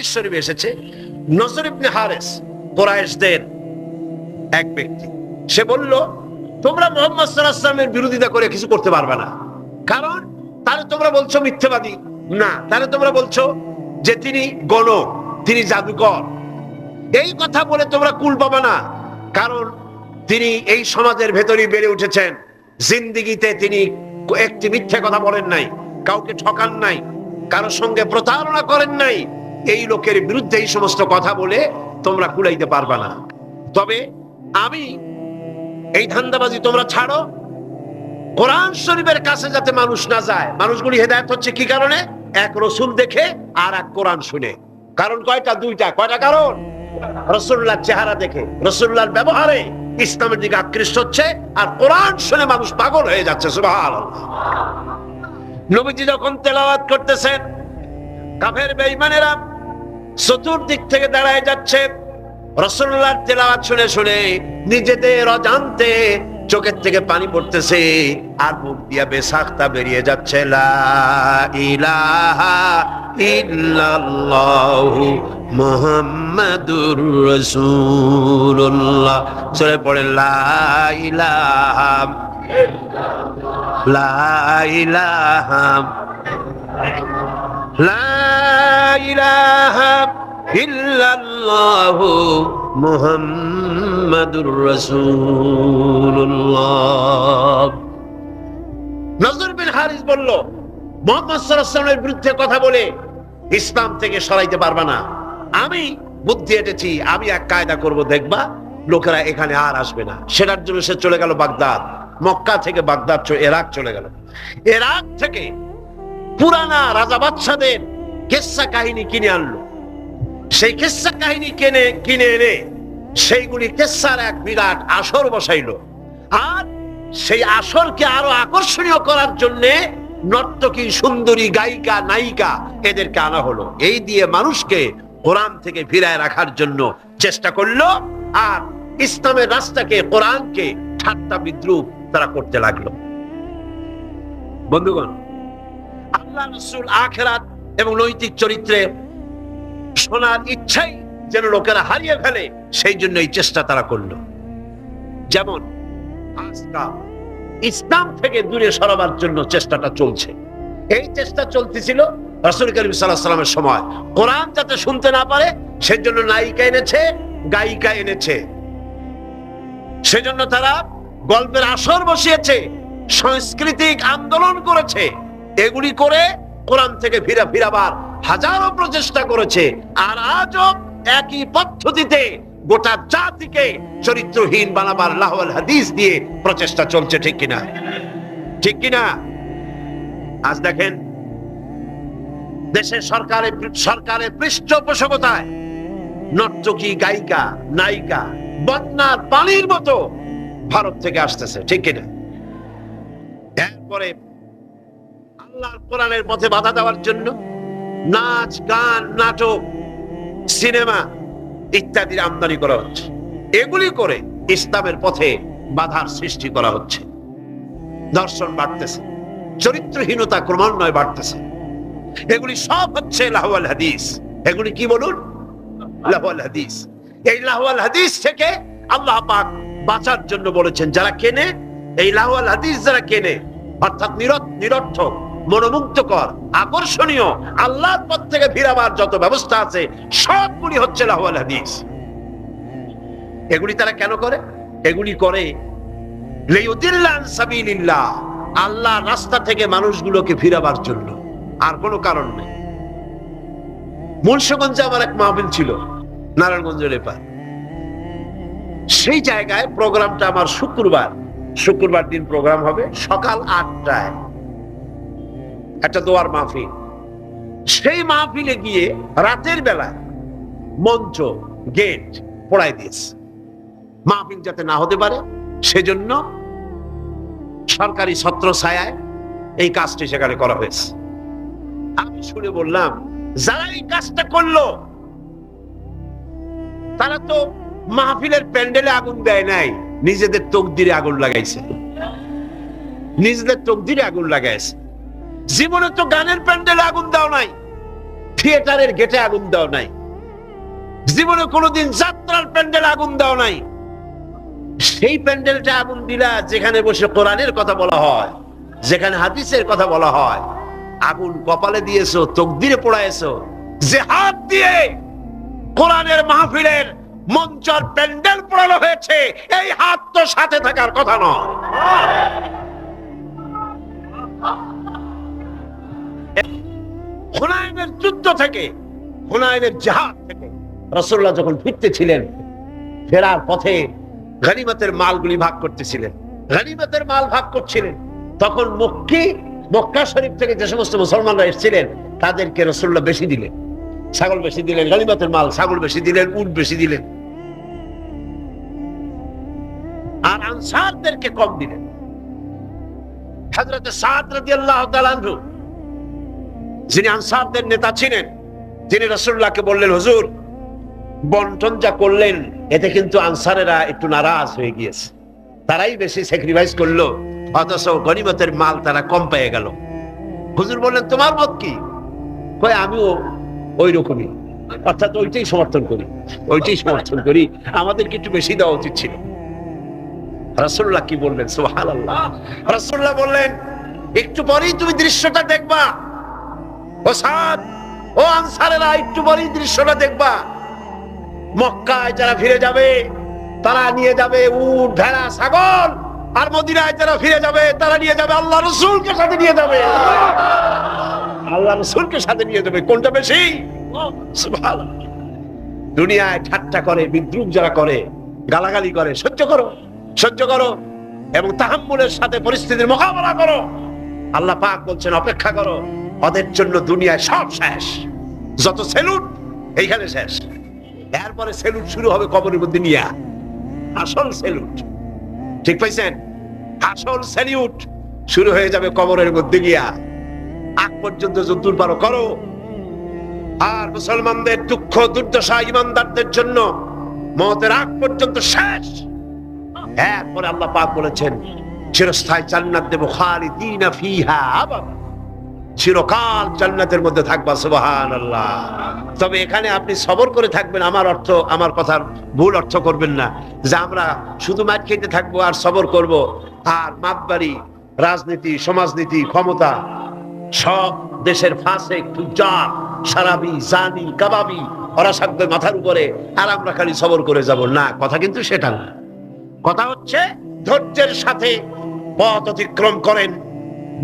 হাদিস শরীফে এসেছে, নজর ইবনে হারিস কুরাইশদের এক ব্যক্তি, সে বলল, তোমরা মুহাম্মদ সাল্লাল্লাহু আলাইহি ওয়াসাল্লামের বিরোধিতা করে কিছু করতে পারবে না, কারণ তারে তোমরা বলছো মিথ্যাবাদী, না তারে তোমরা বলছো যে তিনি গণক, তিনি জাদুকর। এই কথা বলে তোমরা কুল পাবে না, কারণ তিনি এই সমাজের ভেতরেই বেড়ে উঠেছেন, জিন্দেগিতে তিনি একটি মিথ্যা কথা বলেন নাই, কাউকে ঠকান নাই, কারোর সঙ্গে প্রতারণা করেন নাই। এই লোকের বিরুদ্ধে এই সমস্ত কথা বলে তোমরা কুলাইতে পারবে না। তবে আমি এই ধান্দাবাজি তোমরা ছাড়ো, কোরআন শরীফের কাছে যাতে মানুষ না যায়। মানুষগুলি হেদায়েত হচ্ছে কি কারণে? এক রসুল দেখে আর এক কোরআন শুনে। কারণ কয়টা? দুইটা। কয়টা কারণ? রাসূলুল্লাহর চেহারা দেখে, রাসূলুল্লাহর ব্যবহারে ইসলামের দিকে আকৃষ্ট হচ্ছে, আর কোরআন শুনে মানুষ পাগল হয়ে যাচ্ছে। সুবহানাল্লাহ। নবীজি যখন তেলাওয়াত করতেছেন, কাফের বেঈমানেরা চতুর্দিক থেকে দাঁড়ায় যাচ্ছে। রাসূলুল্লাহর তেলাওয়াত শুনে শুনে নিজেদের অজান্তে চোখের থেকে পানি পড়তেছে, আর মুখ দিয়া বেসাখতা বেরিয়ে যাচ্ছে, লা ইলাহা ইল্লাল্লাহু মুহাম্মাদুর রাসূলুল্লাহ। সরে পড়ে লা ইলাহা লা ইলাহা লা ইলাহা ইল্লাল্লাহু মুহাম্মাদুর রাসূলুল্লাহ। নজর বিন হারিস বলল, মুহাম্মদ সাল্লাল্লাহু আলাইহি ওয়াসাল্লামের বিরুদ্ধে কথা বলে ইসলাম থেকে সরাইতে পারবে না। আমি বুদ্ধি এঁটেছি, আমি এক কায়দা করব, দেখবা লোকেরা এখানে আর আসবে না। সেটার জন্য সে চলে গেল বাগদাদ। মক্কা থেকে বাগদাদ ইরাক চলে গেল। ইরাক থেকে পুরানা রাজা বাদশাদের কিসসা কাহিনী কিনে আনলো। সেই কিসসা কাহিনী কিনে এনে সেইগুলি কিসসার এক বিরাট আসর বসাইলো, আর সেই আসরকে আরো আকর্ষণীয় করার জন্য নর্তকী, সুন্দরী, গায়িকা, নায়িকা এদেরকে আনা হলো। এই দিয়ে মানুষকে কোরআন থেকে ফিরায় রাখার জন্য চেষ্টা করলো, আর ইসলামের রাস্তাকে, কোরআনকে ঠাট্টা বিদ্রুপ তারা করতে লাগলো। বন্ধুগণ, আল্লাহ রাসূল আখিরাত এবং নৈতিক চরিত্রে শোনার ইচ্ছাই যেন লোকেরা হারিয়ে ফেলে, সেই জন্য এই চেষ্টা তারা করলো। যেমন আজকাল ইসলাম থেকে দূরে সরাবার জন্য চেষ্টাটা চলছে। এই চেষ্টা চলতেছিল রাসূল করিম সাল্লাল্লাহু আলাইহি ওয়াসাল্লামের সময়। কোরআন যাতে শুনতে না পারে সেজন্য নায়িকা এনেছে, গায়িকা এনেছে। সেজন্য তারা গল্পের আসর বসিয়েছে, সাংস্কৃতিক আন্দোলন করেছে। এগুলি করে কোরআন থেকে ফিরাবার হাজারো প্রচেষ্টা করেছে। আর আজও একই পদ্ধতিতে গোটা জাতিকে চরিত্রহীন বানাবার লাহওয়াল হাদিস দিয়ে প্রচেষ্টা চলছে। ঠিক কিনা? ঠিক কিনা? আজ দেখেন দেশের সরকারের পৃষ্ঠপোষকতায় নর্তকী, গায়িকা, নায়িকা বন্যার পানির মতো ভারত থেকে আসতেছে। ঠিক কিনা? এরপরে আল্লাহর কোরআনের পথে বাধা দেওয়ার জন্য নাচ, গান, নাটক, সিনেমা ইত্যাদির আমদানি করা হচ্ছে। এগুলি করে ইসলামের পথে বাধার সৃষ্টি করা হচ্ছে। দর্শন বাড়তেছে, চরিত্রহীনতা ক্রমান্বয়ে বাড়তেছে। এগুলি সব হচ্ছে লাহওয়াল হাদিস। এগুলি কি বলুন? লাহওয়াল হাদিস। এই লাহওয়াল হাদিস থেকে আল্লাহ পাক বাঁচার জন্য বলেছেন, যারা কেনে এই লাহওয়াল হাদিস, যারা কেনে অর্থাৎ নিরর্থক, মনোমুগ্ধকর, আকর্ষণীয়, আল্লাহর পথ থেকে ফিরাবার যত ব্যবস্থা আছে সবগুলি হচ্ছে লাহওয়াল হাদিস। এগুলি তারা কেন করে? এগুলি করে লিয়ুদিল্লা আন সাবিলিল্লাহ, আল্লাহর রাস্তা থেকে মানুষগুলোকে ফিরাবার জন্য, আর কোনো কারণ নেই। মুন্সিগঞ্জে আমার এক মাহফিল ছিল, নারায়ণগঞ্জের এপার। সেই জায়গায় প্রোগ্রামটা আমার শুক্রবার দিন প্রোগ্রাম হবে সকাল 8টায়, একটা দোয়ার মাহফিল। সেই মাহফিলে গিয়ে রাতের বেলায় মঞ্চ, গেট পোড়াই দিয়েছে, মাহফিল যাতে না হতে পারে সেজন্য সরকারি ছত্র ছায়ায় এই কাজটি সেখানে করা হয়েছে। আমি শুনে বললাম, যারা এই কাজটা করলো তারা তো মাহফিলের প্যান্ডেলে আগুন দেয় নাই, নিজেদের তকদিরে আগুন লাগাইছে। নিজেদের তকদিরে আগুন লাগাইছে। জীবনে তো গানের প্যান্ডেলে আগুন দাও নাই, থিয়েটারের গেটে আগুন দাও নাই, জীবনে কোনোদিন যাত্রার প্যান্ডেল আগুন দাও নাই। সেই প্যান্ডেলটা আগুন দিলা যেখানে বসে কোরআনের কথা বলা হয়, যেখানে হাদিসের কথা বলা হয়। আগুন কপালে দিয়েছো, তকদিরে পোড়াইছো। যে হাত দিয়ে কোরআনের মাহফিলের মঞ্চর প্যান্ডেল পোড়ানো হয়েছে, এই হাত তো সাথে থাকার কথা নয়। হুনাইনের যুদ্ধ থেকে, হুনাইনের জিহাদ থেকে রাসূলুল্লাহ যখন ফিরতেছিলেন, ফেরার পথে গনিমতের মালগুলি ভাগ করতেছিলেন, গনিমতের মাল ভাগ করছিলেন। তখন মক্কা শরীফ থেকে যে সমস্ত মুসলমানরা এসেছিলেন তাদেরকে রাসূলুল্লাহ বেশি দিলেন, ছাগল বেশি দিলেন, গনিমতের মাল ছাগল বেশি দিলেন, উট বেশি দিলেন। আর আনসারদেরকে কম দিলেন। হযরত সাদ রাদিয়াল্লাহু তাআলা আনহু, যিনি আনসারদের নেতা ছিলেন, তিনি রাসূলুল্লাহকে বললেন, হুজুর বন্টন যা করলেন এতে কিন্তু আনসারেরা একটু নারাজ হয়ে গিয়েছে, তারাই বেশি স্যাক্রিফাইস করলো, অথচ গনিমতের মাল তারা কম পেয়ে গেল। হুজুর বললেন, তোমার মত কি? কয়, আমিও ওই রকমই, অর্থাৎ ওইটাই সমর্থন করি, আমাদেরকে একটু বেশি দেওয়া উচিত ছিল। রাসূলুল্লাহ কি বললেন? সুবহানাল্লাহ। রাসূলুল্লাহ বললেন, একটু পরেই তুমি দৃশ্যটা দেখবা, ও সাদ, ও আনসারেরা, একটু পরেই দৃশ্যটা দেখবা। মক্কায় যারা ফিরে যাবে তারা নিয়ে যাবে উট, ভেড়া, ছাগল, আর মদিনায় যারা ফিরে যাবে তারা নিয়ে যাবে আল্লাহ রাসূলকে সাথে নিয়ে যাবে, আল্লাহ রাসূলকে সাথে নিয়ে যাবে। কোনটা বেশি? সুবহানাল্লাহ। দুনিয়ায় ঠাট্টা করে, বিদ্রুপ যারা করে, গালাগালি করে, সহ্য করো এবং তাহাম্মুলের সাথে পরিস্থিতির মোকাবেলা করো। আল্লাহ পাক বলছেন, অপেক্ষা করো, ওদের জন্য দুনিয়ায় সব শেষ, যত সেলুট এইখানে শেষ। এরপরে সেলুট শুরু হবে কবরের মধ্যে নিয়ে, আসল সেলুট, ঠিক পাইছেন? আসল সেলুট শুরু হয়ে যাবে কবরের মধ্যে গিয়া। আগ পর্যন্ত যদ্দূর পারো করো। আর মুসলমানদের দুঃখ দুর্দশা ইমানদারদের জন্য মওতের আগ পর্যন্ত শেষ। এরপরে আল্লাহ পাক বলেছেন, চিরস্থায়ী জান্নাত দেব, খালিদিনা ফিহা আবাদা, চিরকাল জান্নাতের মধ্যে থাকবা। সুবহানাল্লাহ। তবে এখানে আপনি সবর করে থাকবেন। আমার কথার ভুল অর্থ করবেন না যে আমরা শুধু মার খেতে থাকবো আর সবর করব, আর মাতবাড়ি, রাজনীতি, সমাজনীতি, ক্ষমতা, সব দেশের ফাসেক, তুজ্জার, সারাবি, জানি, কাবাবি, ওরা সাধ্য মাথার উপরে, আর আমরা খালি সবর করে যাব না। কথা কিন্তু সেটা না। কথা হচ্ছে ধৈর্যের সাথে পথ অতিক্রম করেন,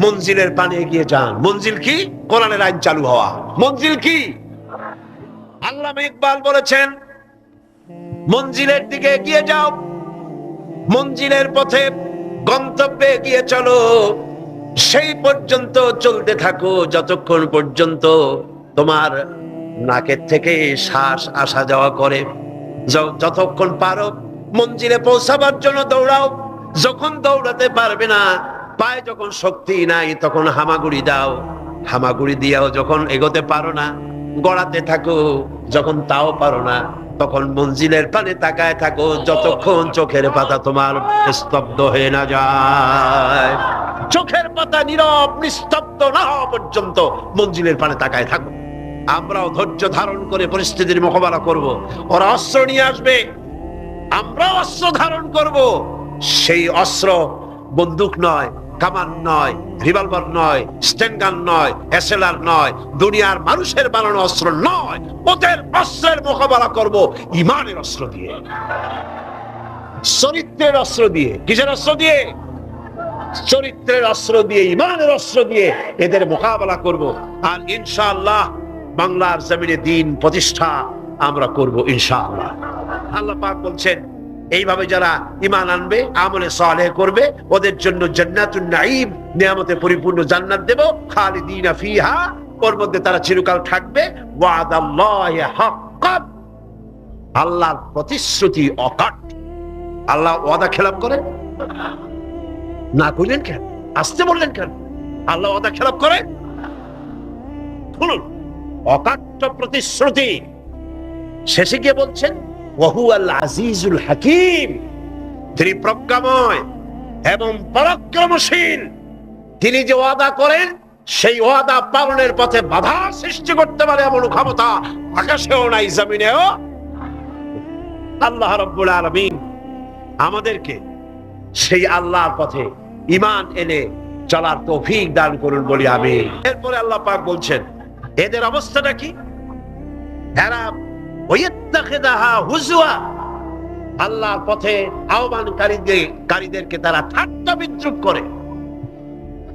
মঞ্জিলের পানে এগিয়ে যান। মঞ্জিল কি? কোরআনের আইন চালু হওয়া। মঞ্জিল কি? আল্লামা ইকবাল বলেছেন, মঞ্জিলের দিকে এগিয়ে যাও, মঞ্জিলের পথে গন্তব্যে এগিয়ে চলো, সেই পর্যন্ত চলতে থাকো যতক্ষণ পর্যন্ত তোমার নাকের থেকে শ্বাস আসা যাওয়া করে। যতক্ষণ পারো মঞ্জিলে পৌঁছাবার জন্য দৌড়াও। যখন দৌড়াতে পারবে না, পায়ে যখন শক্তি নাই, তখন হামাগুড়ি দাও। হামাগুড়ি দিয়াও যখন এগোতে পারো না, গড়াতে থাকো। যখন তাও পারো না, তখন মঞ্জিলের পানে তাকায় থাকো, যতক্ষণ চোখের পাতা তোমার স্তব্ধ হয়ে না যায়। চোখের পাতা নীরব নিস্তব্ধ না হওয়া পর্যন্ত মঞ্জিলের পানে তাকায় থাকো। আমরাও ধৈর্য ধারণ করে পরিস্থিতির মোকাবেলা করব। ওরা অস্ত্র নিয়ে আসবে, আমরাও অস্ত্র ধারণ করব। সেই অস্ত্র বন্দুক নয়, কামান নয়, রিভলভার নয়, স্টেনগান নয়, এসএলআর নয়, দুনিয়ার মানুষের বানানো অস্ত্র নয়। ওদের অস্ত্রের মোকাবেলা করব ঈমানের অস্ত্র দিয়ে, চরিত্রের অস্ত্র দিয়ে। কিসের অস্ত্র দিয়ে? চরিত্রের অস্ত্র দিয়ে, ঈমানের অস্ত্র দিয়ে এদের মোকাবেলা করব। আর ইনশাআল্লাহ বাংলার জমিনে দ্বীন প্রতিষ্ঠা আমরা করব ইনশাআল্লাহ। আল্লাহ পাক বলছেন, এইভাবে যারা ঈমান আনবে, আমলে সালেহ করবে, ওদের জন্য জান্নাতুন নাঈম, নিয়ামতে পরিপূর্ণ জান্নাত দেব, খালিদিনা ফিহা, ওর মধ্যে তারা চিরকাল থাকবে। ওয়াদাল্লাহি হাক্কান, আল্লাহর প্রতিশ্রুতি অকাট। আল্লাহ ওয়াদা খেলাপ করে না কইলেন কেন? আসতে বললেন কেন? আল্লাহ ওয়াদা খেলাপ করে? শুনুন, অকাট্য প্রতিশ্রুতি। শেষে গিয়ে বলছেন, ওয়াহুয়াল আজিজুল হাকিম, তিনি প্রজ্ঞাময় এবং পরাক্রমশীল। তিনি যে ওয়াদা করেন সেই ওয়াদা পালনের পথে বাধা সৃষ্টি করতে পারে এমন ক্ষমতা আকাশেও নাই, জমিনেও। আল্লাহ রাব্বুল আলামিন আমাদেরকে সেই আল্লাহর পথে ঈমান এনে চলার তৌফিক দান করুন, বলি আমিন। এরপরে আল্লাহ পাক বলছেন এদের অবস্থাটা কি? এরা ওয়াইত্তাখিদাহা হুজওয়া, আল্লাহর পথে আহ্বানকারীদেরকে তারা ঠাট্টা বিদ্রূপ করে।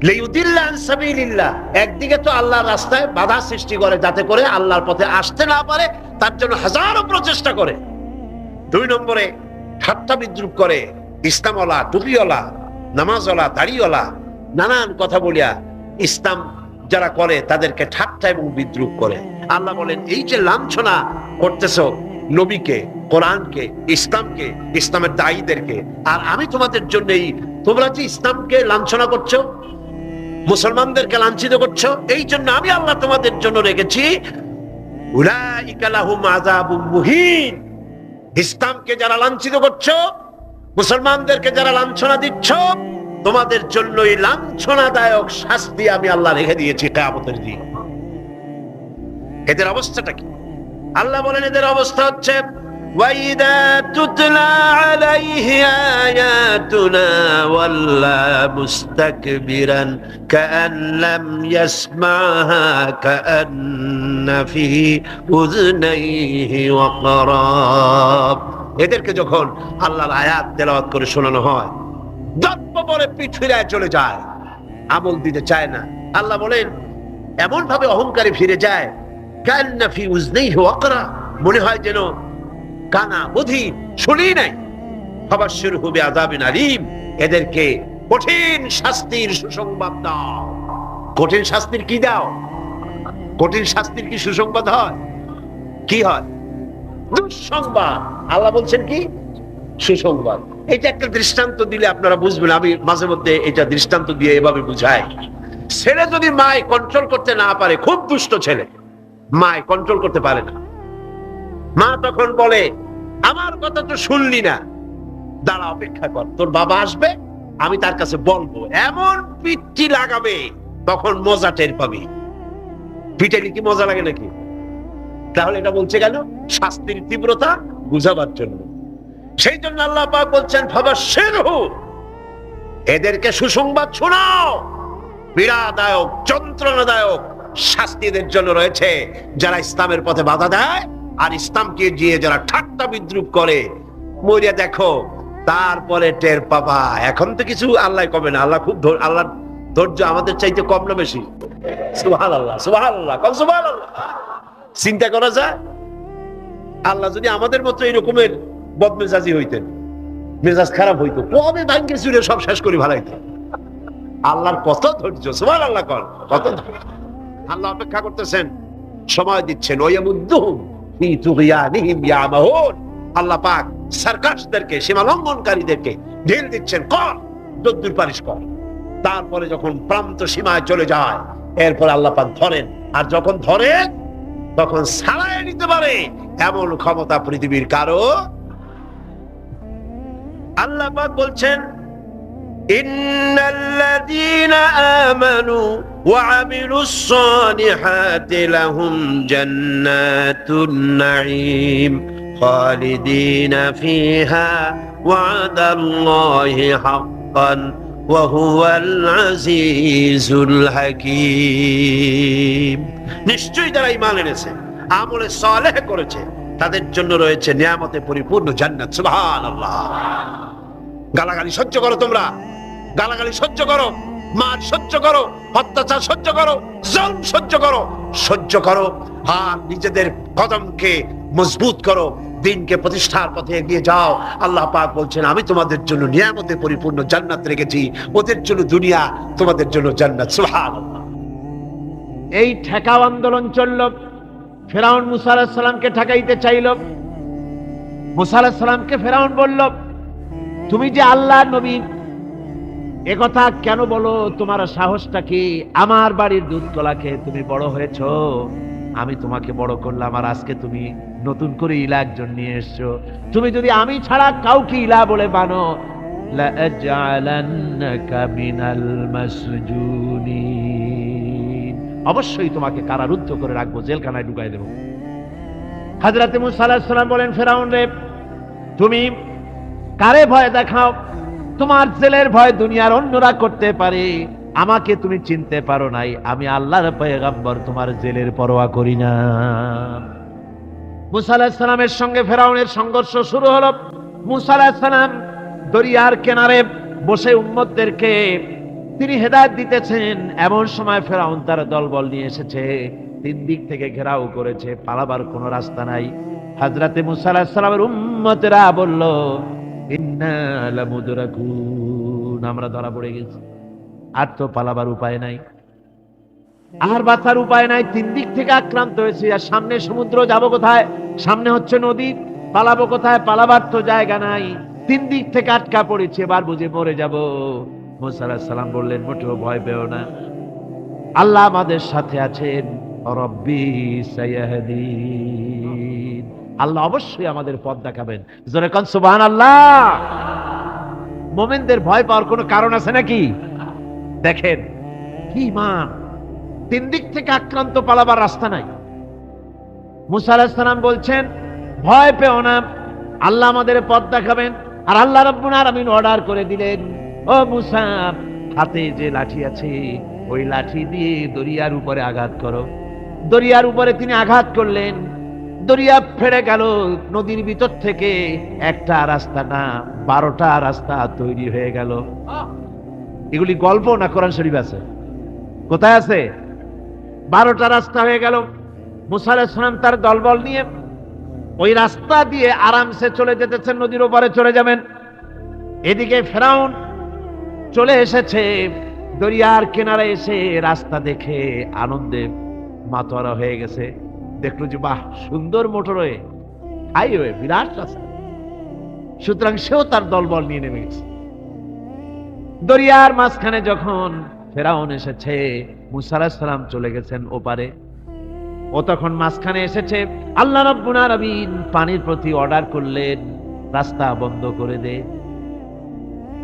লিইউদিল্লা আন সাবিলিল্লাহ, একদিকে তো আল্লাহর রাস্তায় বাধা সৃষ্টি করে যাতে করে আল্লাহর পথে আসতে না পারে, তার জন্য হাজারো প্রচেষ্টা করে। দুই নম্বরে ঠাট্টা বিদ্রূপ করে ইসলামওয়ালা, টুপিওয়ালা, নামাজওয়ালা, দাড়িওয়ালা, নানান কথা বলিয়া ইসলাম যারা করে তাদেরকে ঠাট্টা এবং বিদ্রূপ করে। আল্লাহ বলেন এই যে লাঞ্ছনা করতেছ নবীকে, কোরআনকে, ইসলামকে, ইসলামের দায়ীদেরকে, আর আমি তোমাদের জন্য তোমরা যে ইসলামকে লাঞ্ছনা করছো, মুসলমানদেরকে লাঞ্ছিত করছো, এই জন্য আমি আল্লাহ তোমাদের জন্য রেখেছি উলাইকা লাহুম আযাবুম মুহিন। ইসলামকে যারা লাঞ্ছিত করছো, মুসলমানদেরকে যারা লাঞ্ছনা দিচ্ছ, তোমাদের জন্য এই লাঞ্ছনাদায়ক শাস্তি আমি আল্লাহ রেখে দিয়েছি কিয়ামতের দিন। এদের অবস্থাটা কি? আল্লাহ বলেন এদের অবস্থা হচ্ছে ওয়াইদা তুতলা আলাইহি আয়াতুনা ওয়াল্লা মুস্তাকবিরান কাআন লাম ইয়াসমাহা কাআন্না ফি উযনাইহি ওয়াকরাব। এদেরকে যখন আল্লাহর আয়াত তেলাওয়াত করে শোনানো হয়, দর্প বলে পিঠ ফিরায় চলে যায়, আমল দিতে চায় না। আল্লাহ বলেন এমন ভাবে অহংকারে ফিরে যায়, কাআন্না ফি উযনাইহি ওয়াকরা, মনে হয় যেন কানা বধির, শুনি নাই। ফাবাশশিরহু বিআযাবিন আলীম, এদেরকে কঠিন শাস্তির সুসংবাদ দাও। কঠিন শাস্তির কি দাও? কঠিন শাস্তির কি সুসংবাদ হয়? কি হয়? দুঃসংবাদ। আল্লাহ বলছেন কি? সুসংবাদ। এটা একটা দৃষ্টান্ত দিলে আপনারা বুঝবেন। আমি মাঝে মধ্যে এটা দৃষ্টান্ত দিয়ে এভাবে বুঝাই। ছেলে যদি মায় কন্ট্রোল করতে না পারে, খুব দুষ্ট ছেলে, মায় কন্ট্রোল করতে পারে না, মা তখন বলে আমার কথা তো শুনলি না, দাঁড়া অপেক্ষা কর, তোর বাবা আসবে, আমি তার কাছে বলবো। এমন পিঠটি লাগাবে, তখন মজা টের পাবি। পিটাইলে কি মজা লাগে নাকি? তাহলে এটা বলছে কেন? শাস্তির তীব্রতা বুঝাবার জন্য। সেই জন্য আল্লাহ পাক বলছেন ফাবাশশিরহু, এদেরকে সুসংবাদ শোনাও, পীড়াদায়ক, যন্ত্রণাদায়ক শাস্তি এদের জন্য রয়েছে যারা ইসলামের পথে বাধা দেয় আর ইসলামকে গিয়ে যারা ঠাট্টা বিদ্রূপ করে। মরিয়া দেখো, তারপরে টের পাবা। এখন তো কিছু আল্লাহ কবে না, আল্লাহ খুব আল্লাহর ধৈর্য আমাদের চাইতে কম না বেশি? সুবহানাল্লাহ, সুবহানাল্লাহ, কম সুবহানাল্লাহ। চিন্তা করা যায়, আল্লাহ যদি আমাদের মতো এরকমের বদমেজাজি হইতেন, মেজাজ খারাপ হইতো, কবে ভাঙ্গে চুরে সব শেষ করে ভালাইতেন। আল্লাহর কত ধৈর্য, সুবহানাল্লাহ, কত ধৈর্য। আল্লাহ অপেক্ষা করতেছেন, সময় দিচ্ছেন। ওয়ায়ামুদ্দুহুম ফি তুগয়ানিহিম ইয়ামাহুন, আল্লাহ পাক সার্কাসদেরকে, সীমা লঙ্ঘনকারীদেরকে ঢিল দিচ্ছেন, কর যদ্দুর পারিস কর। তারপরে যখন প্রান্ত সীমায় চলে যায়, এরপর আল্লাহ পাক ধরেন, আর যখন ধরেন তখন ছাড়াই নিতে পারে এমন ক্ষমতা পৃথিবীর কারো। আল্লাহ পাক বলছেন ইন্নাল্লাযীনা আমানু ওয়া আমিলুস সালিহাতি লাহুম জান্নাতুন নাঈম খালিদিনা ফিহা ওয়াদাল্লাহি হাক্কান ওয়া হুয়াল আজিজুল হাকীম। নিশ্চয়ই যারা ঈমান এনেছে, আমলে সালেহ করেছে, তাদের জন্য রয়েছে নিয়ামতে পরিপূর্ণ জান্নাত। সুবহানাল্লাহ। গালাগালি সহ্য করো, তোমরা গালাগালি সহ্য করো, মার সহ্য করো, অত্যাচার সহ্য করো, জুলম সহ্য করো, সহ্য করো, আর নিজেদের কদমকে মজবুত করো, দিনকে প্রতিষ্ঠার পথে এগিয়ে যাও। আল্লাহ পাক বলছেন আমি তোমাদের জন্য নিয়ামতে পরিপূর্ণ জান্নাত রেখেছি, ওদের জন্য দুনিয়া, তোমাদের জন্য জান্নাত। সুবহানাল্লাহ। এই ঠেকাও আন্দোলন চলল। ফেরাউন মুসা আলাইহিস সালামকে ঠেকাইতে চাইল। মুসা আলাইহিস সালামকে ফেরাউন বলল, তুমি যে আল্লাহর নবী, একথা কেন বলো? তোমার সাহসটা কি? আমার বাড়ির দুধ কলা খেয়ে তুমি বড় হয়েছ, আমি তোমাকে বড় করলাম, আর আজকে তুমি নতুন করে ইলা একজন নিয়ে এসছো। তুমি যদি আমি ছাড়া কাউকে ইলা বলে মানো, লাআজআলান্নাকা মিনাল মাসজুনিন, অবশ্যই তোমাকে কারারুদ্ধ করে রাখবো, জেলখানায় ঢুকাই দেব। হযরত মূসা আলাইহিস সালাম বলেন, ফেরাউন রে, তুমি কারে ভয় দেখাও? তোমার জেলের ভয় দুনিয়ার অন্যরা করতে পারে, আমাকে তুমি চিনতে পারো নাই, আমি আল্লাহর পয়গম্বর, তোমার জেলের পরোয়া করি না। মূসা আলাইহিস সালামের সঙ্গে ফেরাউনের সংঘর্ষ শুরু হলো। মূসা আলাইহিস সালাম দরিয়ার কিনারে বসে উম্মতদেরকে তিনি হেদায়েত দিতেছেন, এমন সময় ফেরাউন তার দলবল নিয়ে এসেছে, তিন দিক থেকে ঘেরাও করেছে, পালাবার কোনো রাস্তা নাই। হযরতে মূসা আলাইহিস সালামের উম্মতেরা বলল, ইন্না লামুদরাকুন, আমরা ধরা পড়ে গেছি, আর তো পালাবার উপায় নাই, আর বাঁচার উপায় নাই, তিন দিক থেকে আক্রান্ত হয়েছে, আর সামনে সমুদ্র, যাব কোথায়? সামনে হচ্ছে নদী, পালাবো কোথায়? পালাবার তো জায়গা নাই, তিন দিক থেকে আটকা পড়েছে, এবার বুঝে মরে যাব। মূসা আলাইহিস সালাম বললেন, মোটেও ভয় পেও না, আল্লাহ আমাদের সাথে আছেন, রব্বি সায়াহদিন, আল্লাহ অবশ্যই আমাদের পথ দেখাবেন। জোরে কোন সুবহানাল্লাহ। মুমিনদের ভয় পাওয়ার কোনো কারণ আছে নাকি? দেখেন কি ঈমান, তিন দিক থেকে আক্রান্ত, পালাবার রাস্তা নাই। মূসা আলাইহিস সালাম বলছেন, ভয় পেও না, আল্লাহ আমাদের পথ দেখাবেন। আর আল্লাহ রাব্বুল আলামিন অর্ডার করে দিলেন, ও মূসা, হাতে যে লাঠি আছে ওই লাঠি দিয়ে দরিয়ার উপরে আঘাত করো। দরিয়ার উপরে তিনি আঘাত করলেন, দরিয়া ফেড়ে গেল, নদীর ভিতর থেকে একটা রাস্তা না 12টা রাস্তা তৈরি হয়ে গেল। এগুলি গল্প না কোরআন শরীফ আছে? কোথায় আছে? 12টা রাস্তা হয়ে গেল। মূসা আলাইহিস সালাম তার দলবল নিয়ে ওই রাস্তা দিয়ে আরামসে চলে যেতেছেন, নদীর ওপারে চলে যাবেন। এদিকে ফেরাউন চলে এসেছে, দরিয়ার কিনারে এসে রাস্তা দেখে আনন্দে মাতোয়ারা হয়ে গেছে। দেখলো যে বাহ, সুন্দর মোটরওয়ে, হাইওয়ে, বিরাট রাস্তা। সুতরাং সেও তার দলবল নিয়ে নেমে গেছে। দরিয়ার মাঝখানে যখন ফেরাউন এসেছে, মূসা আলাইহিস সালাম চলে গেছেন ওপারে, ও তখন মাঝখানে এসেছে। আল্লাহ রাব্বুল আলামিন পানির প্রতি অর্ডার করলেন, রাস্তা বন্ধ করে দে।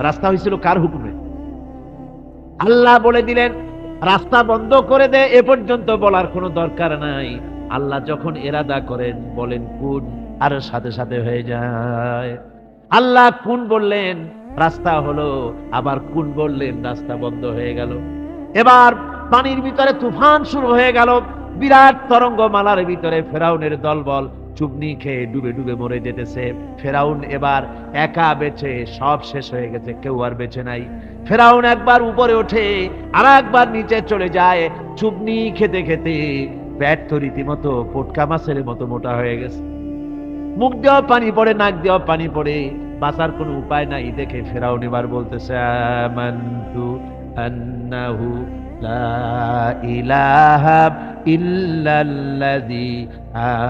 রাস্তা হয়েছিল কার হুকুমে? আল্লাহ বলে দিলেন রাস্তা বন্ধ করে দে। এ পর্যন্ত বলার কোনো দরকার নাই, আল্লাহ যখন ইরাদা করেন বলেন কুন, আর সাথে সাথে হয়ে যায়। আল্লাহ কুন বললেন রাস্তা হলো, আবার কুন বললেন রাস্তা বন্ধ হয়ে গেল। এবার পানির ভিতরে তুফান শুরু হয়ে গেল, বিরাট তরঙ্গমালার ভিতরে ফেরাউনের দলবল চুবনি খেয়ে ডুবে ডুবে মরে যেতেছে। ফেরাউন এবার একা বেঁচে, সব শেষ হয়ে গেছে, কেউ আর বেঁচে নাই। ফেরাউন একবার উপরে ওঠে, আর একবার নিচে চলে যায়, চুবনি খেতে খেতে পেট তো রীতিমতো পটকা মাছের মতো মোটা হয়ে গেছে। মুখ দিয়েও পানি পড়ে, নাক দিয়েও পানি পড়ে, বাঁচার কোনো উপায় নাই। দেখে ফেরাউন এবার বলতেছে, আমানতু আন্নাহু লা ইলাহা ইল্লাল্লাযী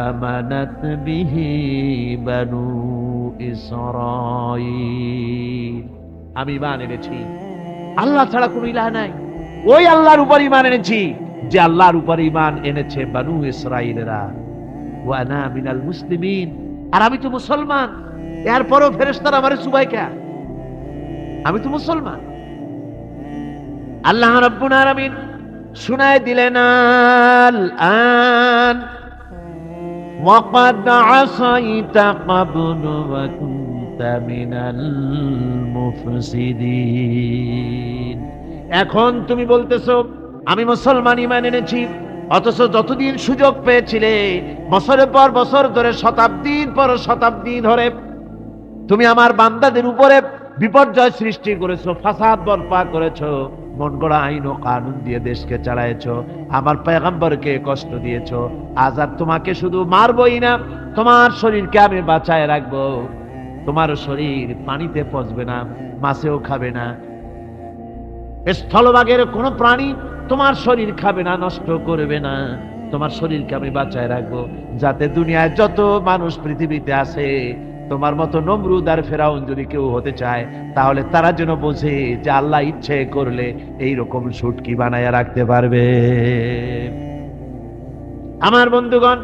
আমানাত বিহি বানু ইসরাঈল, আমি ঈমান এনেছি আল্লাহ ছাড়া কোনো ইলাহ নাই, ওই আল্লাহর উপর ঈমান এনেছি যে আল্লাহর উপর ঈমান এনেছে বানু ইসরাঈলেরা। ওয়া আনা মিনাল মুসলিমিন, আর আমি তো মুসলমান। এরপরও ফেরেশতারা আমারে চুবায় কে? আমি তো মুসলমান। আল্লাহ রাব্বুল আলামিন শুনায় দিলেন, আল আন ওয়াকাদ আসাইতা ক্বাবলু ওয়া কুনতা মিনাল মুফসিদিন। এখন তুমি বলতেছো আমি মুসলমান, ঈমান এনেছি, অথচ যতদিন সুযোগ পেয়েছিলে, বছরের পর বছর ধরে, শতাব্দীর পর শতাব্দী ধরে তুমি আমার বান্দাদের উপরে বিপর্যয় সৃষ্টি করেছো, ফাসাদ বরপা করেছো, মন গড়া আইন ও কানুন দিয়ে দেশকে চালায়েছো, আমার পয়গম্বরকে কষ্ট দিয়েছো। আজ আর তোমাকে শুধু মারবই না, তোমার শরীরকে আমি বাঁচায় রাখবো। তোমার শরীর পানিতে পচবে না, মাছেও খাবে না, স্থলভাগের কোনো প্রাণী তোমার শরীর খাবে না, নষ্ট করবে না। তোমার শরীরকে আমি বাঁচায় রাখবো, যাতে দুনিয়ায় যত মানুষ পৃথিবীতে আছে, তোমার মতো নমরুদ আর ফেরাউন যদি কেউ হতে চায়, তাহলে তারা যেন বোঝে যে আল্লাহ ইচ্ছে করলে এইরকম শুটকি বানায়া রাখতে পারবে। আমার বন্ধুগণ,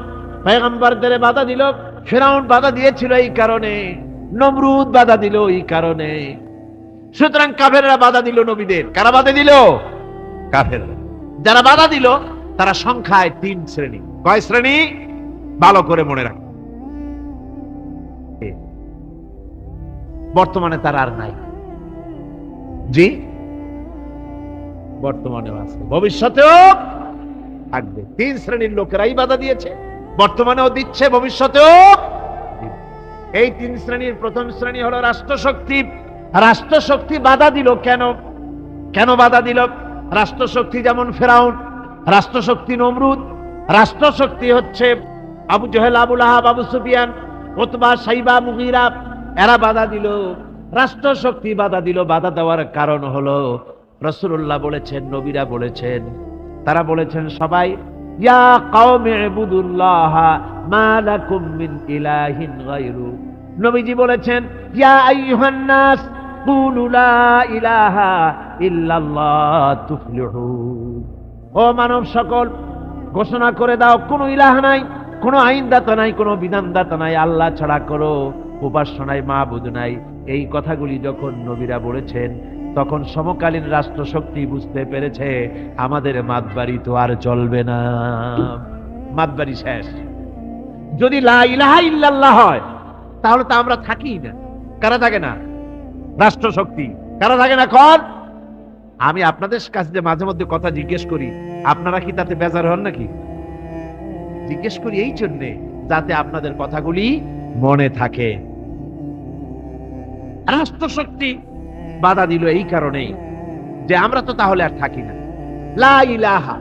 পয়গম্বরদের বাধা দিল, ফেরাউন বাধা দিয়েছিল এই কারণে, নমরুদ বাধা দিল এই কারণে। সুতরাং কাফেররা বাধা দিল নবীদের। কারা বাধা দিল? কাফেররা। যারা বাধা দিল তারা সংখ্যায় 3 শ্রেণী। কয় শ্রেণী? ভালো করে মনে রাখ। বর্তমানে তারা আর নাই। জি, বর্তমানেও আছে, ভবিষ্যতেও থাকবে। 3 শ্রেণীর লোকেরাই বাধা দিয়েছে, বর্তমানেও দিচ্ছে, ভবিষ্যতেও দিবে। এই 3 শ্রেণীর প্রথম শ্রেণী হলো রাষ্ট্রশক্তি। রাষ্ট্রশক্তি বাধা দিল কেন? কেন বাধা দিল? রাষ্ট্রশক্তি যেমন ফেরাউন, রাষ্ট্রশক্তি নমরুদ, রাষ্ট্রশক্তি হচ্ছে আবু জহেল, আবু লাহাব, আবু সুফিয়ান, উতবা, সাইবা, মুগীরা, এরা বাধা দিল। রাষ্ট্রশক্তি বাধা দিল। বাধা দেওয়ার কারণ হলো রাসূলুল্লাহ বলেছেন, নবীরা বলেছেন, তারা বলেছেন সবাই ইয়া কওমি ইবুদুল্লাহ মা লাকুম মিন ইলাহিন গায়রু। নবীজি বলেছেন ইয়া আইয়ুহান নাস কুলু লা ইলাহা ইল্লাল্লাহ তুফলিহুন। ও মানব সকল, ঘোষণা করে দাও কোনো ইলাহ নাই, কোনো আইনদাতা নাই, কোনো বিধানদাতা নাই, আল্লাহ ছাড়া করো উপাস্য নাই, মাবুদ নাই। এই কথাগুলি যখন নবীরা বলেছেন তখন সমকালীন রাষ্ট্রশক্তি বুঝতে পেরেছে আমাদের মাতবাড়ি তো আর চলবে না, মাতবাড়ি শেষ। যদি লা ইলাহা ইল্লাল্লাহ হয় তাহলে তো আমরা থাকি না। কারা থাকে না? রাষ্ট্রশক্তি। কারা থাকে না? কোন? আমি আপনাদের কাছে যে মাঝে মধ্যে কথা জিজ্ঞেস করি, আপনারা কি তাতে বেজার হন নাকি? জিজ্ঞেস করি এই জন্যে যাতে আপনাদের কথাগুলি মনে থাকে। রাষ্ট্রশক্তি বাধা দিল এই কারণেই যে আমরা তো তাহলে আর থাকি না। লা ইলাহা,